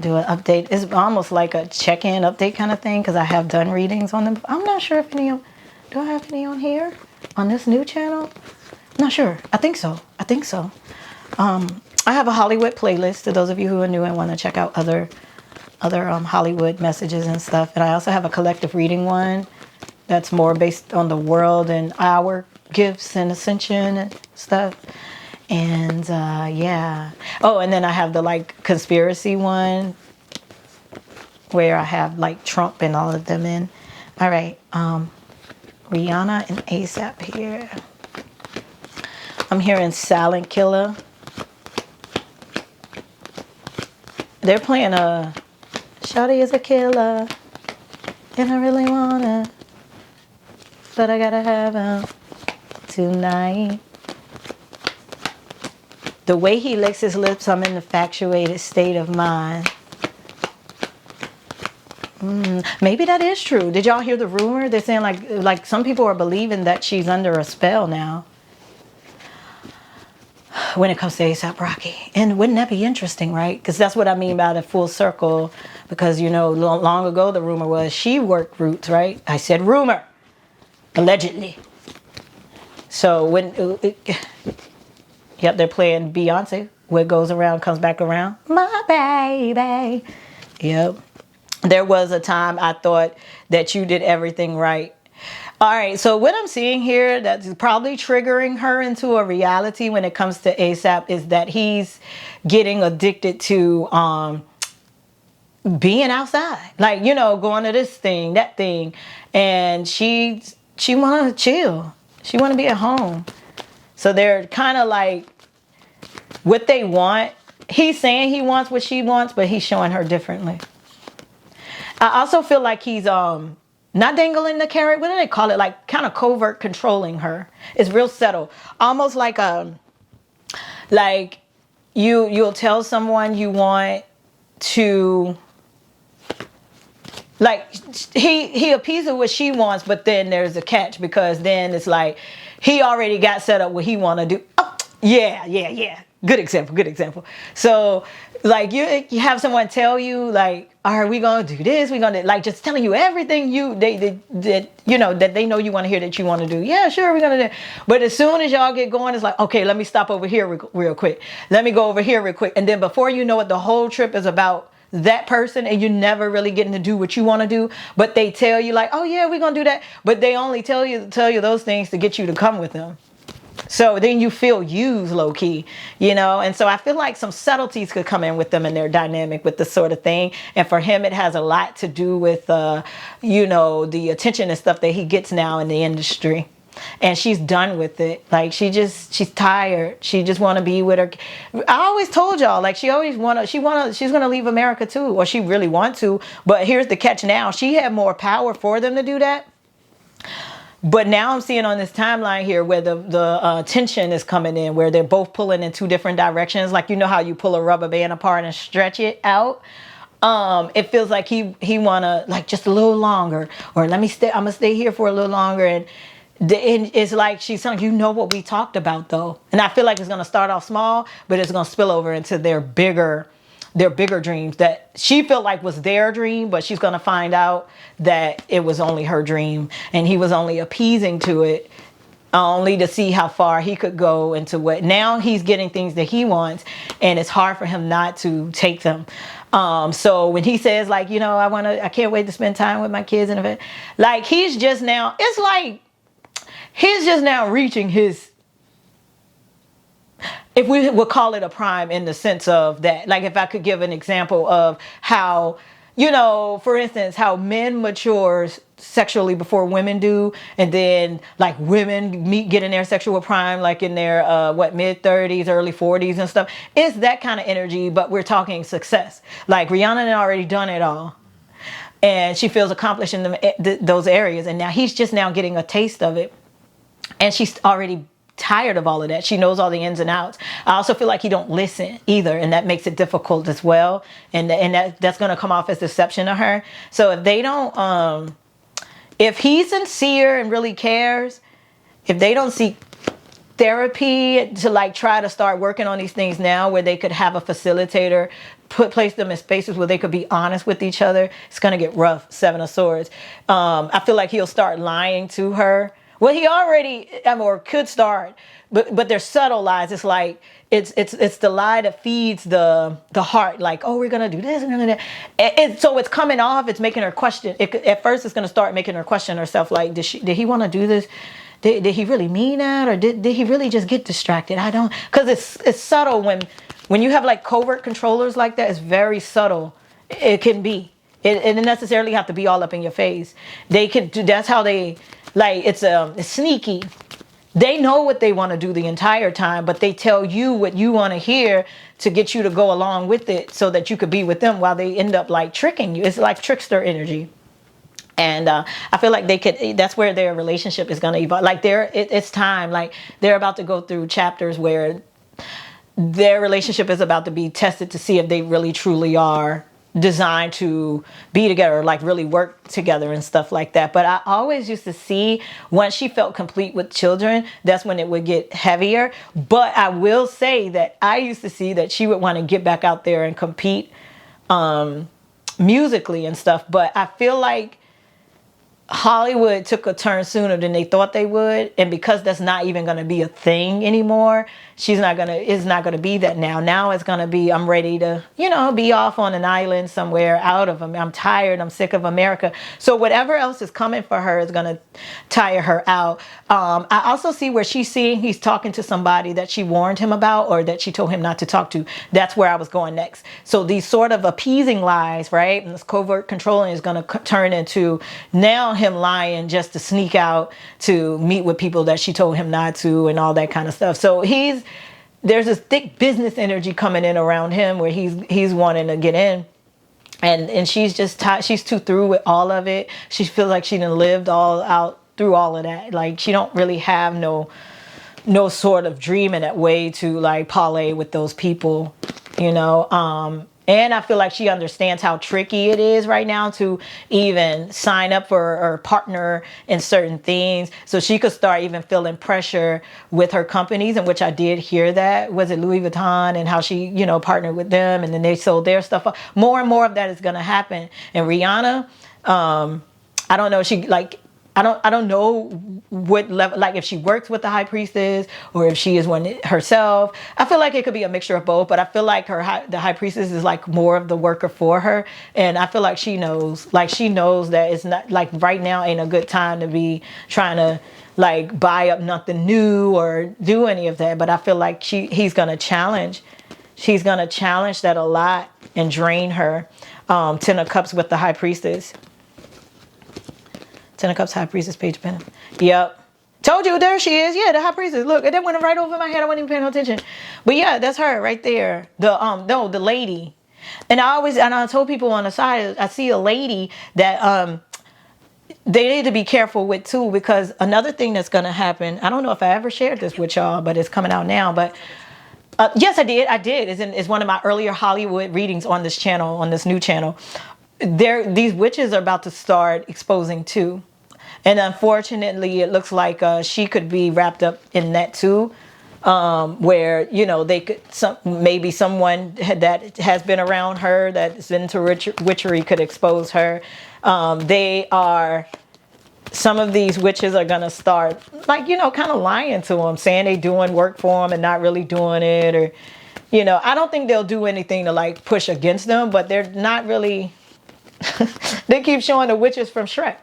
Do an update. It's almost like a check-in update kind of thing because I have done readings on them. I'm not sure if do I have any on here? On this new channel? Not sure. I think so. I have a Hollywood playlist to those of you who are new and want to check out other Hollywood messages and stuff. And I also have a collective reading one that's more based on the world and our gifts and ascension and stuff. And yeah. Oh, and then I have the like conspiracy one where I have like Trump and all of them in. All right. Rihanna and ASAP here. I'm hearing Silent Killer. They're playing a Shawty is a killer and I really wanna, but I gotta have him tonight. The way he licks his lips, I'm in an infatuated state of mind. Maybe that is true. Did y'all hear the rumor? They're saying like some people are believing that she's under a spell now when it comes to A$AP Rocky. And wouldn't that be interesting, right? Because that's what I mean by the full circle. Because, you know, long ago the rumor was she worked Roots, right? I said rumor. Allegedly. So when... yep, they're playing Beyonce. What goes around comes back around. My baby. Yep. There was a time I thought that you did everything right. All right, so what I'm seeing here that's probably triggering her into a reality when it comes to A$AP is that he's getting addicted to being outside, like, you know, going to this thing, that thing, and she want to chill. She want to be at home. So they're kind of like what they want. He's saying he wants what she wants, but he's showing her differently. I also feel like he's not dangling the carrot. What do they call it? Like kind of covert controlling her. It's real subtle, almost like you'll tell someone you want to, like, he appeases what she wants, but then there's a catch, because then it's like he already got set up what he want to do. Oh, yeah. Good example. So like you have someone tell you like, are we gonna do this? We gonna, like, just telling you everything they you know that they know you want to hear, that you want to do. Yeah, sure, we're gonna do. But as soon as y'all get going, it's like, okay, let me stop over here real quick. Let me go over here real quick. And then before you know it, the whole trip is about that person, and you're never really getting to do what you want to do. But they tell you like, oh yeah, we're gonna do that. But they only tell you those things to get you to come with them. So then you feel used low key, you know? And so I feel like some subtleties could come in with them in their dynamic with this sort of thing. And for him, it has a lot to do with, you know, the attention and stuff that he gets now in the industry. And she's done with it. Like she's tired. She just want to be with her. I always told y'all, like, she's going to leave America too, or she really want to. But here's the catch now. She had more power for them to do that. But now I'm seeing on this timeline here where the tension is coming in, where they're both pulling in two different directions. Like, you know how you pull a rubber band apart and stretch it out? It feels like he wanna, like, just a little longer, or I'm gonna stay here for a little longer. And it's like she's telling you know what we talked about though. And I feel like it's gonna start off small, but it's gonna spill over into their bigger dreams that she felt like was their dream, but she's going to find out that it was only her dream, and he was only appeasing to it, only to see how far he could go into what. Now he's getting things that he wants, and it's hard for him not to take them. So when he says, like, you know, I can't wait to spend time with my kids, and like, he's just now reaching his, if we would call it a prime, in the sense of that, like, if I could give an example of how, you know, for instance, how men mature sexually before women do, and then like women get in their sexual prime like in their mid-30s, early 40s and stuff. It's that kind of energy, but we're talking success. Like Rihanna had already done it all, and she feels accomplished in those areas, and now he's just now getting a taste of it, and she's already tired of all of that. She knows all the ins and outs. I also feel like he don't listen either, and that makes it difficult as well. And that's going to come off as deception to her. So if they don't, if he's sincere and really cares, if they don't seek therapy to like try to start working on these things now, where they could have a facilitator, place them in spaces where they could be honest with each other, it's going to get rough. Seven of Swords. I feel like he'll start lying to her. Well, he already, or could start, but they're subtle lies. It's like it's the lie that feeds the heart. Like, oh, we're gonna do this, we're gonna do that. So it's coming off. It's making her question. At first, it's gonna start making her question herself. Like, did he want to do this? Did he really mean that, or did he really just get distracted? I don't, because it's subtle when you have like covert controllers like that. It's very subtle. It can be. It didn't necessarily have to be all up in your face. They could do. That's how they. Like, it's sneaky. They know what they want to do the entire time, but they tell you what you want to hear to get you to go along with it, so that you could be with them, while they end up like tricking you. It's like trickster energy. And I feel like that's where their relationship is going to evolve. Like it's time. Like they're about to go through chapters where their relationship is about to be tested to see if they really truly are designed to be together, like really work together and stuff like that. But I always used to see, once she felt complete with children, that's when it would get heavier. But I will say that I used to see that she would want to get back out there and compete musically and stuff. But I feel like Hollywood took a turn sooner than they thought they would, and because that's not even going to be a thing anymore, it's not gonna be that now. Now it's gonna be, I'm ready to, be off on an island somewhere out of them. I'm tired. I'm sick of America. So whatever else is coming for her is gonna tire her out. I also see where he's talking to somebody that she warned him about, or that she told him not to talk to. That's where I was going next. So these sort of appeasing lies, right? And this covert controlling is gonna turn into now him lying just to sneak out to meet with people that she told him not to, and all that kind of stuff. So there's this thick business energy coming in around him where he's wanting to get in, and she's just she's too through with all of it. She feels like she done lived all out through all of that. Like, she don't really have no sort of dream in that way to like parlay with those people, and I feel like she understands how tricky it is right now to even sign up for or partner in certain things. So she could start even feeling pressure with her companies, in which I did hear that. Was it Louis Vuitton, and how she, partnered with them, and then they sold their stuff. More and more of that is going to happen. And Rihanna, I don't know. I don't know what level, like if she works with the high priestess or if she is one herself. I feel like it could be a mixture of both, but I feel like the high priestess is like more of the worker for her. And I feel like she knows that it's not, like, right now ain't a good time to be trying to like buy up nothing new or do any of that. But I feel like she's going to challenge that a lot and drain her. 10 of Cups with the high priestess. 10 of Cups, High Priestess, Page Pen. Yep. Told you, there she is. Yeah, the High Priestess. Look, it went right over my head. I wasn't even paying no attention. But yeah, that's her right there. The lady. And I told people on the side, I see a lady that they need to be careful with too, because another thing that's going to happen, I don't know if I ever shared this with y'all, but it's coming out now. But yes, I did. It's one of my earlier Hollywood readings on this channel, on this new channel. These witches are about to start exposing too. And unfortunately, it looks like she could be wrapped up in that too, where, they could, maybe someone that has been around her that's into witchery could expose her. Some of these witches are going to start, like, kind of lying to them, saying they doing work for them and not really doing it. Or, I don't think they'll do anything to like push against them, but they're not really, they keep showing the witches from Shrek.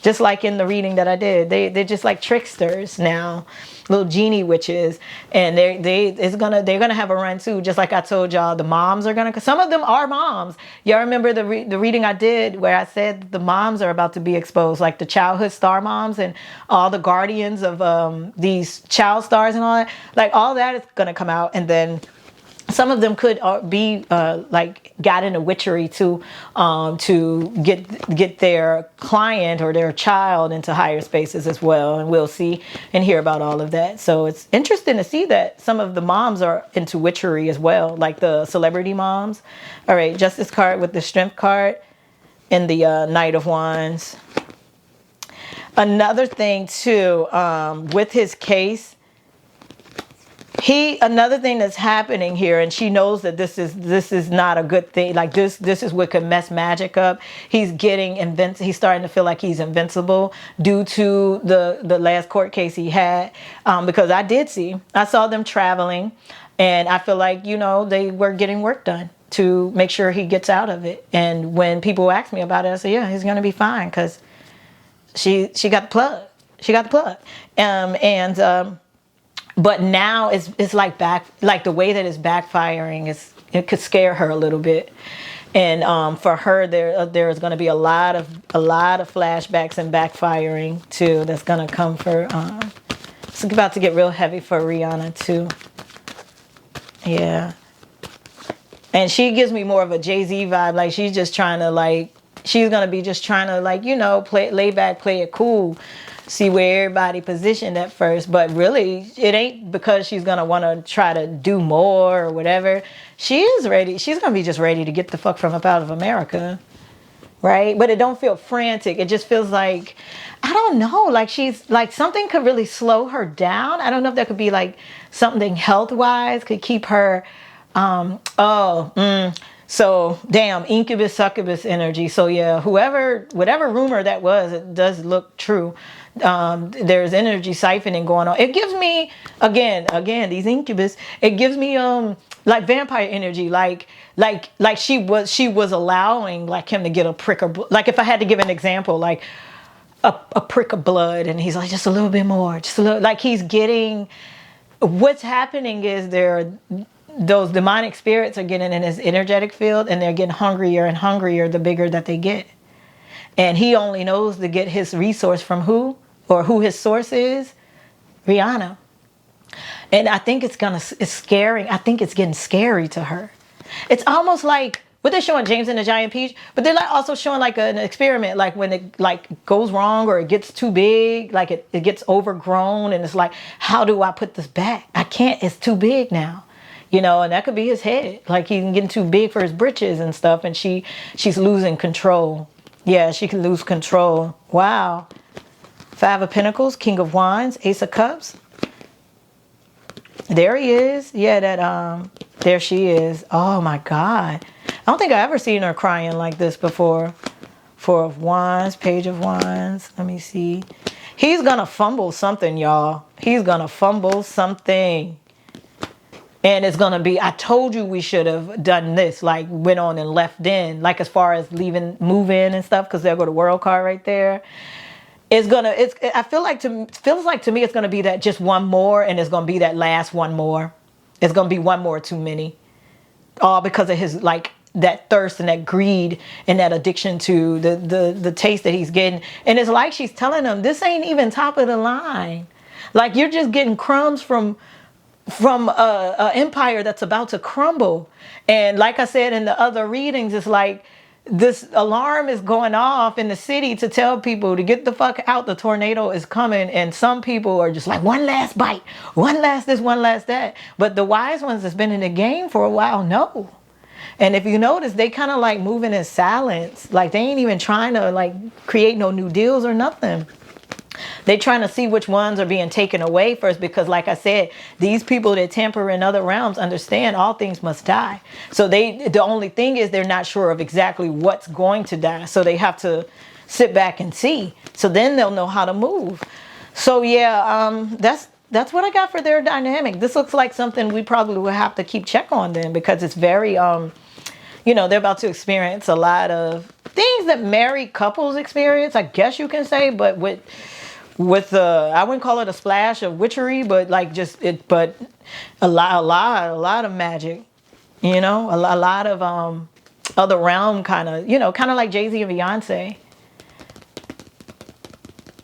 Just like in the reading that I did, they're just like tricksters now, little genie witches, and they're gonna have a run too. Just like I told y'all, the moms are gonna. Some of them are moms. Y'all remember the reading I did where I said the moms are about to be exposed, like the childhood star moms and all the guardians of these child stars and all that. Like all that is gonna come out, and then some of them could be like got into witchery to get their client or their child into higher spaces as well. And we'll see and hear about all of that. So it's interesting to see that some of the moms are into witchery as well, like the celebrity moms. All right, Justice card with the Strength card and the Knight of Wands. Another thing too, with his case, another thing that's happening here, and she knows that this is not a good thing. Like this is what could mess magic up. He's starting to feel like he's invincible due to the last court case he had. Because I saw them traveling, and I feel like, they were getting work done to make sure he gets out of it. And when people ask me about it, I say, yeah, he's gonna be fine, because she got the plug. She got the plug. But now it's like the way that it's backfiring it could scare her a little bit. And for her, there is going to be a lot of flashbacks and backfiring too. That's going to come for. It's about to get real heavy for Rihanna too. Yeah. And she gives me more of a Jay-Z vibe. Like she's just trying to she's going to be just trying to lay back, play it cool. See where everybody positioned at first, but really it ain't because she's gonna want to try to do more or whatever. She is ready. She's gonna be just ready to get the fuck from up out of America, right? But it don't feel frantic. It just feels like, I don't know, like she's like something could really slow her down. I don't know if that could be like something health wise could keep her So damn, incubus, succubus energy. So yeah, whatever rumor that was, it does look true. There's energy siphoning going on. It gives me again these incubus. It gives me like vampire energy, like she was allowing like him to get a prick of like if I had to give an example, like a prick of blood, and he's like just a little bit more, just a little, like he's getting. What's happening is those demonic spirits are getting in his energetic field, and they're getting hungrier and hungrier the bigger that they get. And he only knows to get his resource from who, or who his source is, Rihanna. And I think it's scary. I think it's getting scary to her. It's almost like what they're showing James and the Giant Peach, but they're like also showing like an experiment, like when it like goes wrong or it gets too big, like it gets overgrown, and it's like, how do I put this back? I can't. It's too big now. And that could be his head. Like he's getting too big for his britches and stuff, and she's losing control. Yeah, she can lose control. Wow. 5 of Pentacles, King of Wands, Ace of Cups. There he is. Yeah, there she is. Oh my God. I don't think I've ever seen her crying like this before. 4 of Wands, Page of Wands. Let me see. He's gonna fumble something, y'all. He's gonna fumble something. And it's gonna be, I told you we should have done this, like went on and left in, like as far as move in and stuff, because they'll go to World card right there. I feels like to me it's gonna be that just one more, and it's gonna be that last one more. It's gonna be one more too many. All because of his like that thirst and that greed and that addiction to the taste that he's getting. And it's like she's telling him, this ain't even top of the line. Like you're just getting crumbs from a empire that's about to crumble. And like I said in the other readings, it's like this alarm is going off in the city to tell people to get the fuck out. The tornado is coming. And some people are just like, one last bite, one last this, one last that. But the wise ones that's been in the game for a while know. And if you notice, they kind of like moving in silence. Like they ain't even trying to like create no new deals or nothing. They're trying to see which ones are being taken away first, because like I said, these people that tamper in other realms understand all things must die. So the only thing is they're not sure of exactly what's going to die. So they have to sit back and see. So then they'll know how to move. So yeah, that's what I got for their dynamic. This looks like something we probably will have to keep check on then, because it's very, they're about to experience a lot of things that married couples experience, I guess you can say, but with I wouldn't call it a splash of witchery, but like but a lot of magic, a lot of other realm kind of like Jay-Z and Beyonce.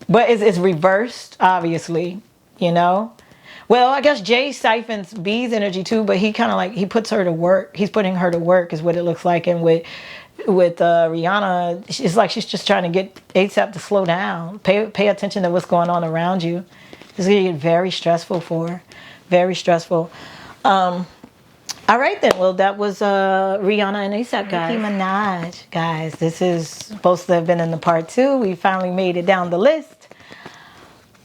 But it's reversed, obviously, Well, I guess Jay siphons B's energy too, but he kind of like, he puts her to work. He's putting her to work is what it looks like. And with Rihanna, it's like she's just trying to get ASAP to slow down. Pay attention to what's going on around you. It's going to get very stressful for her. Very stressful. All right then. Well, that was Rihanna and ASAP, guys. Nicki Minaj, guys. This is supposed to have been in the part 2. We finally made it down the list.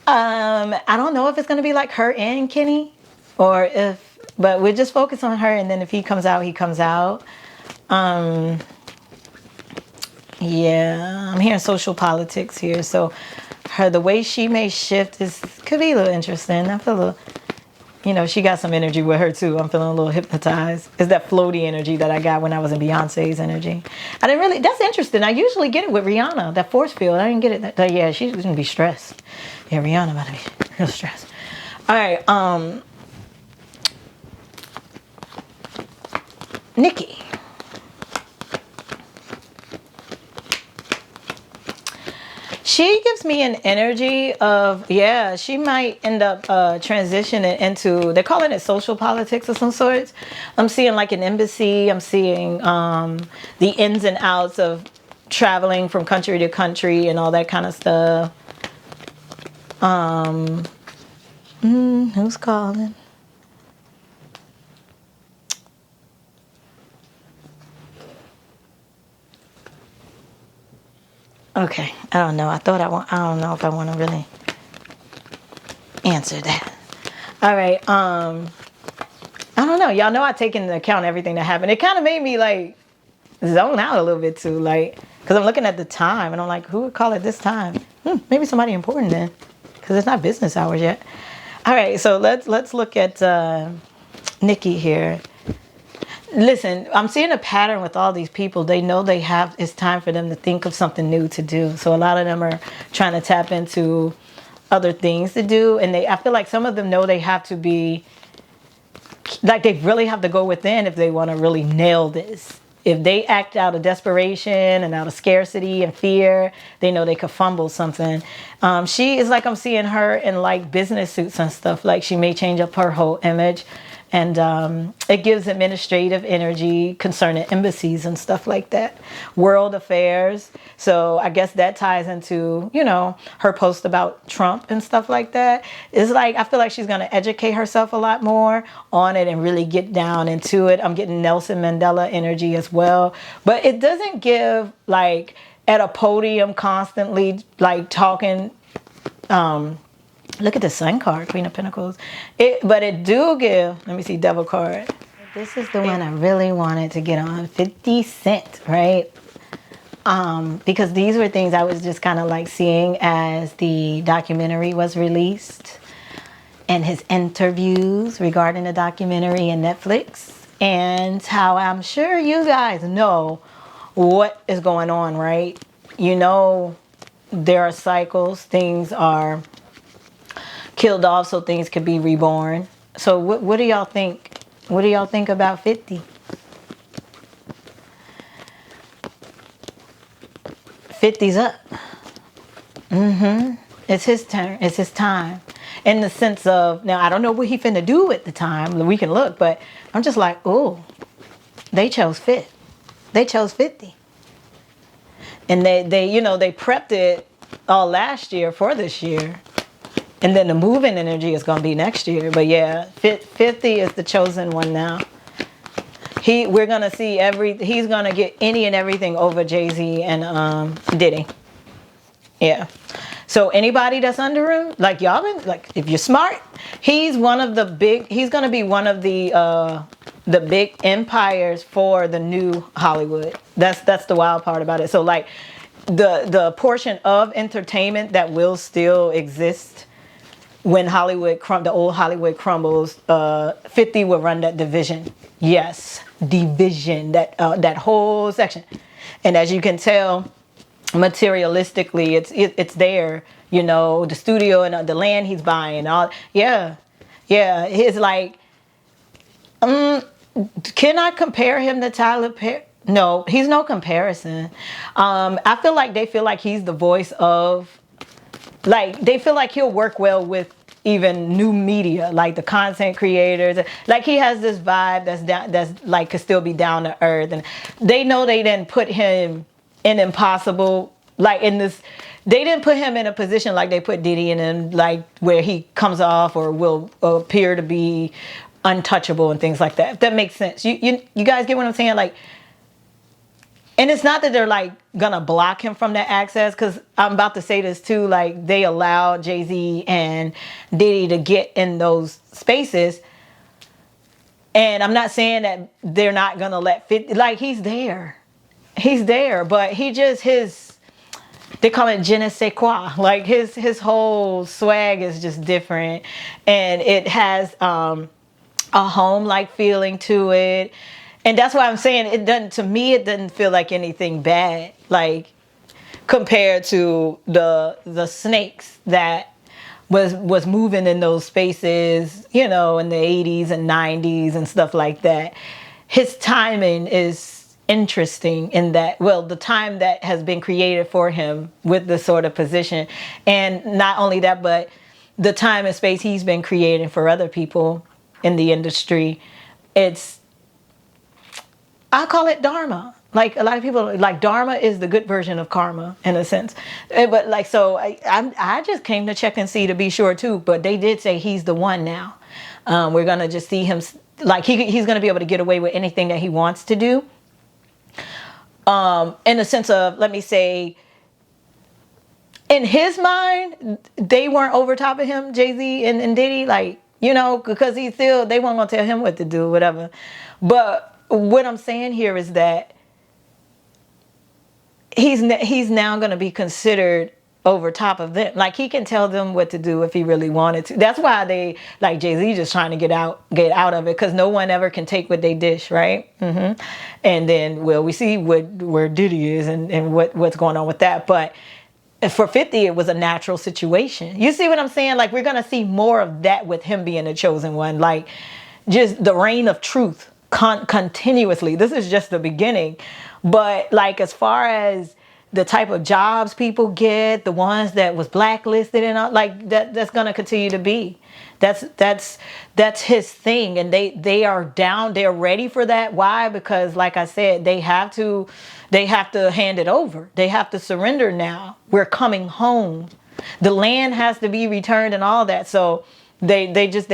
I don't know if it's going to be like her and Kenny, but we'll just focus on her, and then if he comes out, he comes out. Yeah, I'm hearing social politics here, so the way she may shift could be a little interesting. I feel a little, she got some energy with her too. I'm feeling a little hypnotized. It's that floaty energy that I got when I was in Beyonce's energy. That's interesting. I usually get it with Rihanna, that force field. I didn't get it. Yeah, she's going to be stressed. Yeah, Rihanna about to be real stressed. All right, Nicki. She gives me an energy of, she might end up transitioning into, they're calling it social politics of some sorts. I'm seeing like an embassy. I'm seeing the ins and outs of traveling from country to country and all that kind of stuff. Who's calling? Okay, I don't know. I don't know if I want to really answer that. All right, I don't know. Y'all know I take into account everything that happened. It kind of made me like zone out a little bit too, like, because I'm looking at the time and I'm like, who would call it this time? Maybe somebody important then, because it's not business hours yet. All right, so let's look at Nikki here. Listen, I'm seeing a pattern with all these people. They know it's time for them to think of something new to do. So a lot of them are trying to tap into other things to do. And I feel like some of them know they have to be, like they really have to go within if they want to really nail this. If they act out of desperation and out of scarcity and fear, they know they could fumble something. She is like, I'm seeing her in like business suits and stuff. Like she may change up her whole image. And it gives administrative energy concerning embassies and stuff like that. World affairs. So I guess that ties into, her post about Trump and stuff like that. It's like, I feel like she's going to educate herself a lot more on it and really get down into it. I'm getting Nelson Mandela energy as well. But it doesn't give like at a podium constantly like talking. Look at the Sun card, Queen of Pentacles. But it do give, let me see, Devil card. This is the one I really wanted to get on, 50 Cent, right? Because these were things I was just kind of like seeing as the documentary was released and his interviews regarding the documentary and Netflix and how I'm sure you guys know what is going on, right? There are cycles, things are killed off so things could be reborn. So what do y'all think? What do y'all think about 50? 50's up. It's his turn. It's his time. In the sense of, now I don't know what he finna do at the time. We can look, but I'm just like, oh, they chose 50. They chose 50. And they prepped it all last year for this year. And then the moving energy is going to be next year. But yeah, 50 is the chosen one now. We're going to see he's going to get any and everything over Jay-Z and Diddy. Yeah. So anybody that's under him, like y'all been, like if you're smart, he's going to be one of the big empires for the new Hollywood. That's the wild part about it. So like the portion of entertainment that will still exist when the old Hollywood crumbles, 50 will run that division. Yes, division, that whole section. And as you can tell, materialistically, it's there. The studio and the land he's buying. All yeah. It's like, can I compare him to Tyler Perry? No, he's no comparison. I feel like they feel like he's the voice of. Like, they feel like he'll work well with even new media, like the content creators. Like, he has this vibe that's like could still be down to earth. And they know they didn't put him in impossible, like in this, they didn't put him in a position like they put Diddy in, like where he comes off or will appear to be untouchable and things like that. If that makes sense. You guys get what I'm saying? Like, and it's not that they're like gonna block him from that access, because I'm about to say this too, like they allow Jay-Z and Diddy to get in those spaces. And I'm not saying that they're not gonna let 50, like he's there, but he just, they call it je ne sais quoi. Like his whole swag is just different, and it has a home-like feeling to it. And that's why I'm saying it doesn't feel like anything bad, like compared to the snakes that was moving in those spaces, in the 80s and 90s and stuff like that. His timing is interesting in that, the time that has been created for him with this sort of position. And not only that, but the time and space he's been creating for other people in the industry. I call it dharma. Like a lot of people, like dharma is the good version of karma in a sense. But like, so I just came to check and see to be sure too. But they did say he's the one now. We're gonna just see him, like he's gonna be able to get away with anything that he wants to do. In the sense of, let me say, in his mind, they weren't over top of him, Jay-Z and Diddy, like, because they weren't gonna tell him what to do, whatever. But what I'm saying here is that he's now going to be considered over top of them. Like, he can tell them what to do if he really wanted to. That's why they, like, Jay-Z just trying to get out of it, because no one ever can take what they dish, right? And then, well, we see where Diddy is and what's going on with that. But for 50, it was a natural situation. You see what I'm saying? Like, we're going to see more of that with him being the chosen one. Like, just the reign of truth continuously. This is just the beginning. But, like, as far as the type of jobs people get, the ones that was blacklisted and all, like, that's going to continue to be. That's his thing. And they are down. They're ready for that. Why? Because, like I said, they have to hand it over. They have to surrender now. We're coming home. The land has to be returned and all that. So they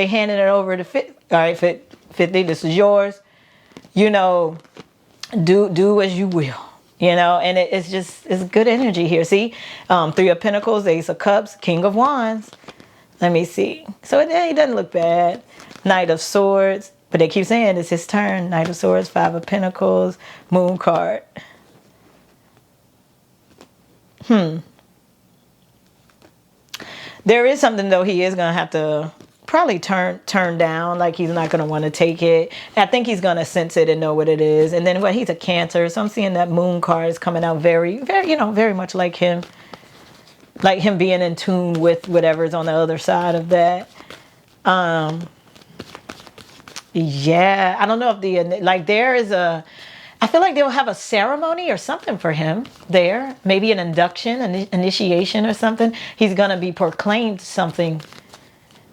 handed it over to 50. All right, 50, this is yours. You know, do as you will. You know, and it's good energy here. See, 3 of Pentacles, Ace of Cups, King of Wands. Let me see. So it doesn't look bad. Knight of Swords, but they keep saying it's his turn. Knight of Swords, 5 of Pentacles, Moon card. There is something, though, he is gonna have to probably turn down. Like, he's not going to want to take it. I think he's going to sense it and know what it is. And then, well, he's a Cancer, so I'm seeing that Moon card is coming out very, very, very much like him being in tune with whatever's on the other side of that. Yeah, I don't know if there is I feel like they'll have a ceremony or something for him there. Maybe an induction, an initiation or something. He's going to be proclaimed something.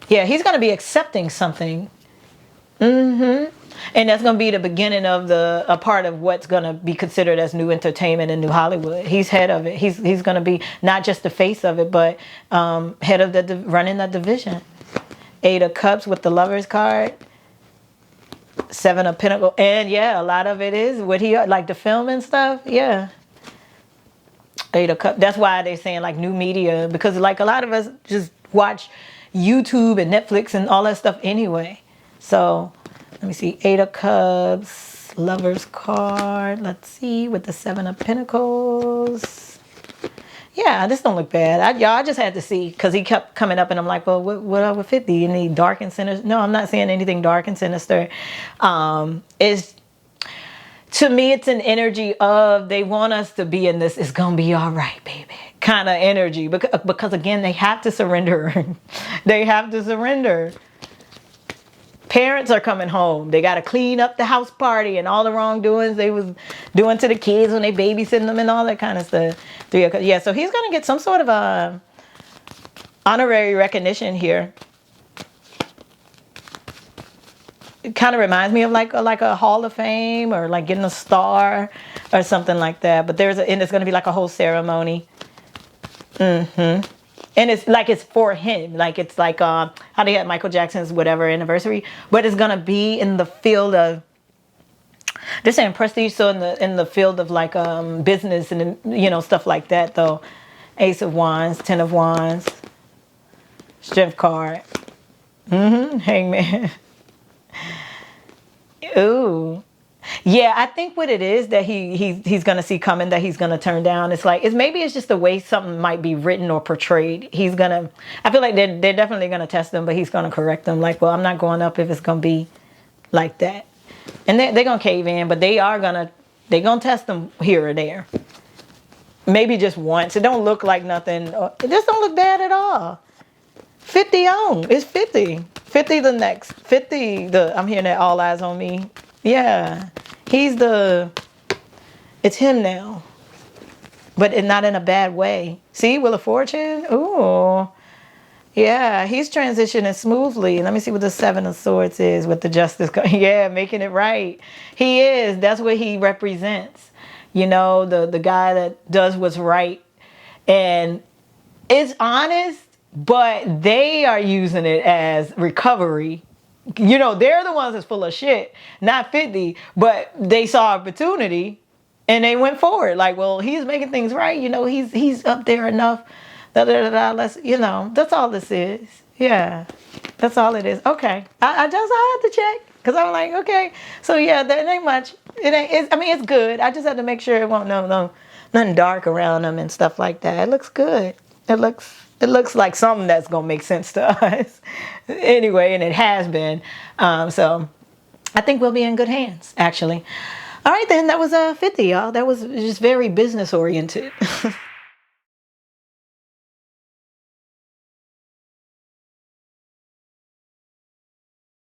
Yeah, he's going to be accepting something. And that's going to be the beginning of a part of what's going to be considered as new entertainment in New Hollywood. He's head of it. He's going to be not just the face of it, but head of running that division. 8 of Cups with the Lovers card. 7 of Pentacles. And yeah, a lot of it is what he, like the film and stuff. Yeah. 8 of Cups. That's why they're saying like new media, because like a lot of us just watch YouTube and Netflix and all that stuff anyway. So let me see. 8 of Cups, Lovers card. Let's see, with the 7 of Pentacles. Yeah, this don't look bad. I just had to see, because he kept coming up and I'm like, well, what up with 50? Any dark and sinister? No, I'm not seeing anything dark and sinister. To me, it's an energy of they want us to be in this, it's going to be all right, baby, kind of energy. Because again, they have to surrender. They have to surrender. Parents are coming home. They got to clean up the house party and all the wrongdoings they was doing to the kids when they babysitting them and all that kind of stuff. Yeah, so he's going to get some sort of a honorary recognition here. It kind of reminds me of like a Hall of Fame, or like getting a star or something like that. But and it's going to be like a whole ceremony. And it's like it's for him. Like it's like how they had Michael Jackson's whatever anniversary, but it's going to be in the field of, they're saying prestige, so in the field of like business and stuff like that though. Ace of Wands, 10 of Wands, Strength card. Hangman. Ooh. Yeah, I think what it is that he's gonna see coming, that he's gonna turn down. It's maybe it's just the way something might be written or portrayed. I feel like they're definitely gonna test him, but he's gonna correct them. Like, well, I'm not going up if it's gonna be like that. And they're gonna cave in, but they're gonna test them here or there. Maybe just once. It don't look like nothing. It just don't look bad at all. 50 on. It's 50. 50 the next. 50 I'm hearing that All Eyes on Me. Yeah. It's him now. But not in a bad way. See, Wheel of Fortune? Ooh. Yeah, he's transitioning smoothly. Let me see what the 7 of Swords is with the Justice card. Yeah, making it right. He is. That's what he represents. The guy that does what's right. And it's honest, but they are using it as recovery. They're the ones that's full of shit, not 50, but they saw opportunity and they went forward. Like, well, he's making things right. He's up there enough. Let's, that's all this is. Yeah, that's all it is. Okay. I had to check, because I'm like, okay. So yeah, there ain't much. It's good. I just had to make sure it won't, no nothing dark around them and stuff like that. It looks good. It looks like something that's gonna make sense to us anyway, and it has been. So I think we'll be in good hands, actually. All right, then, that was 50, y'all. That was just very business oriented.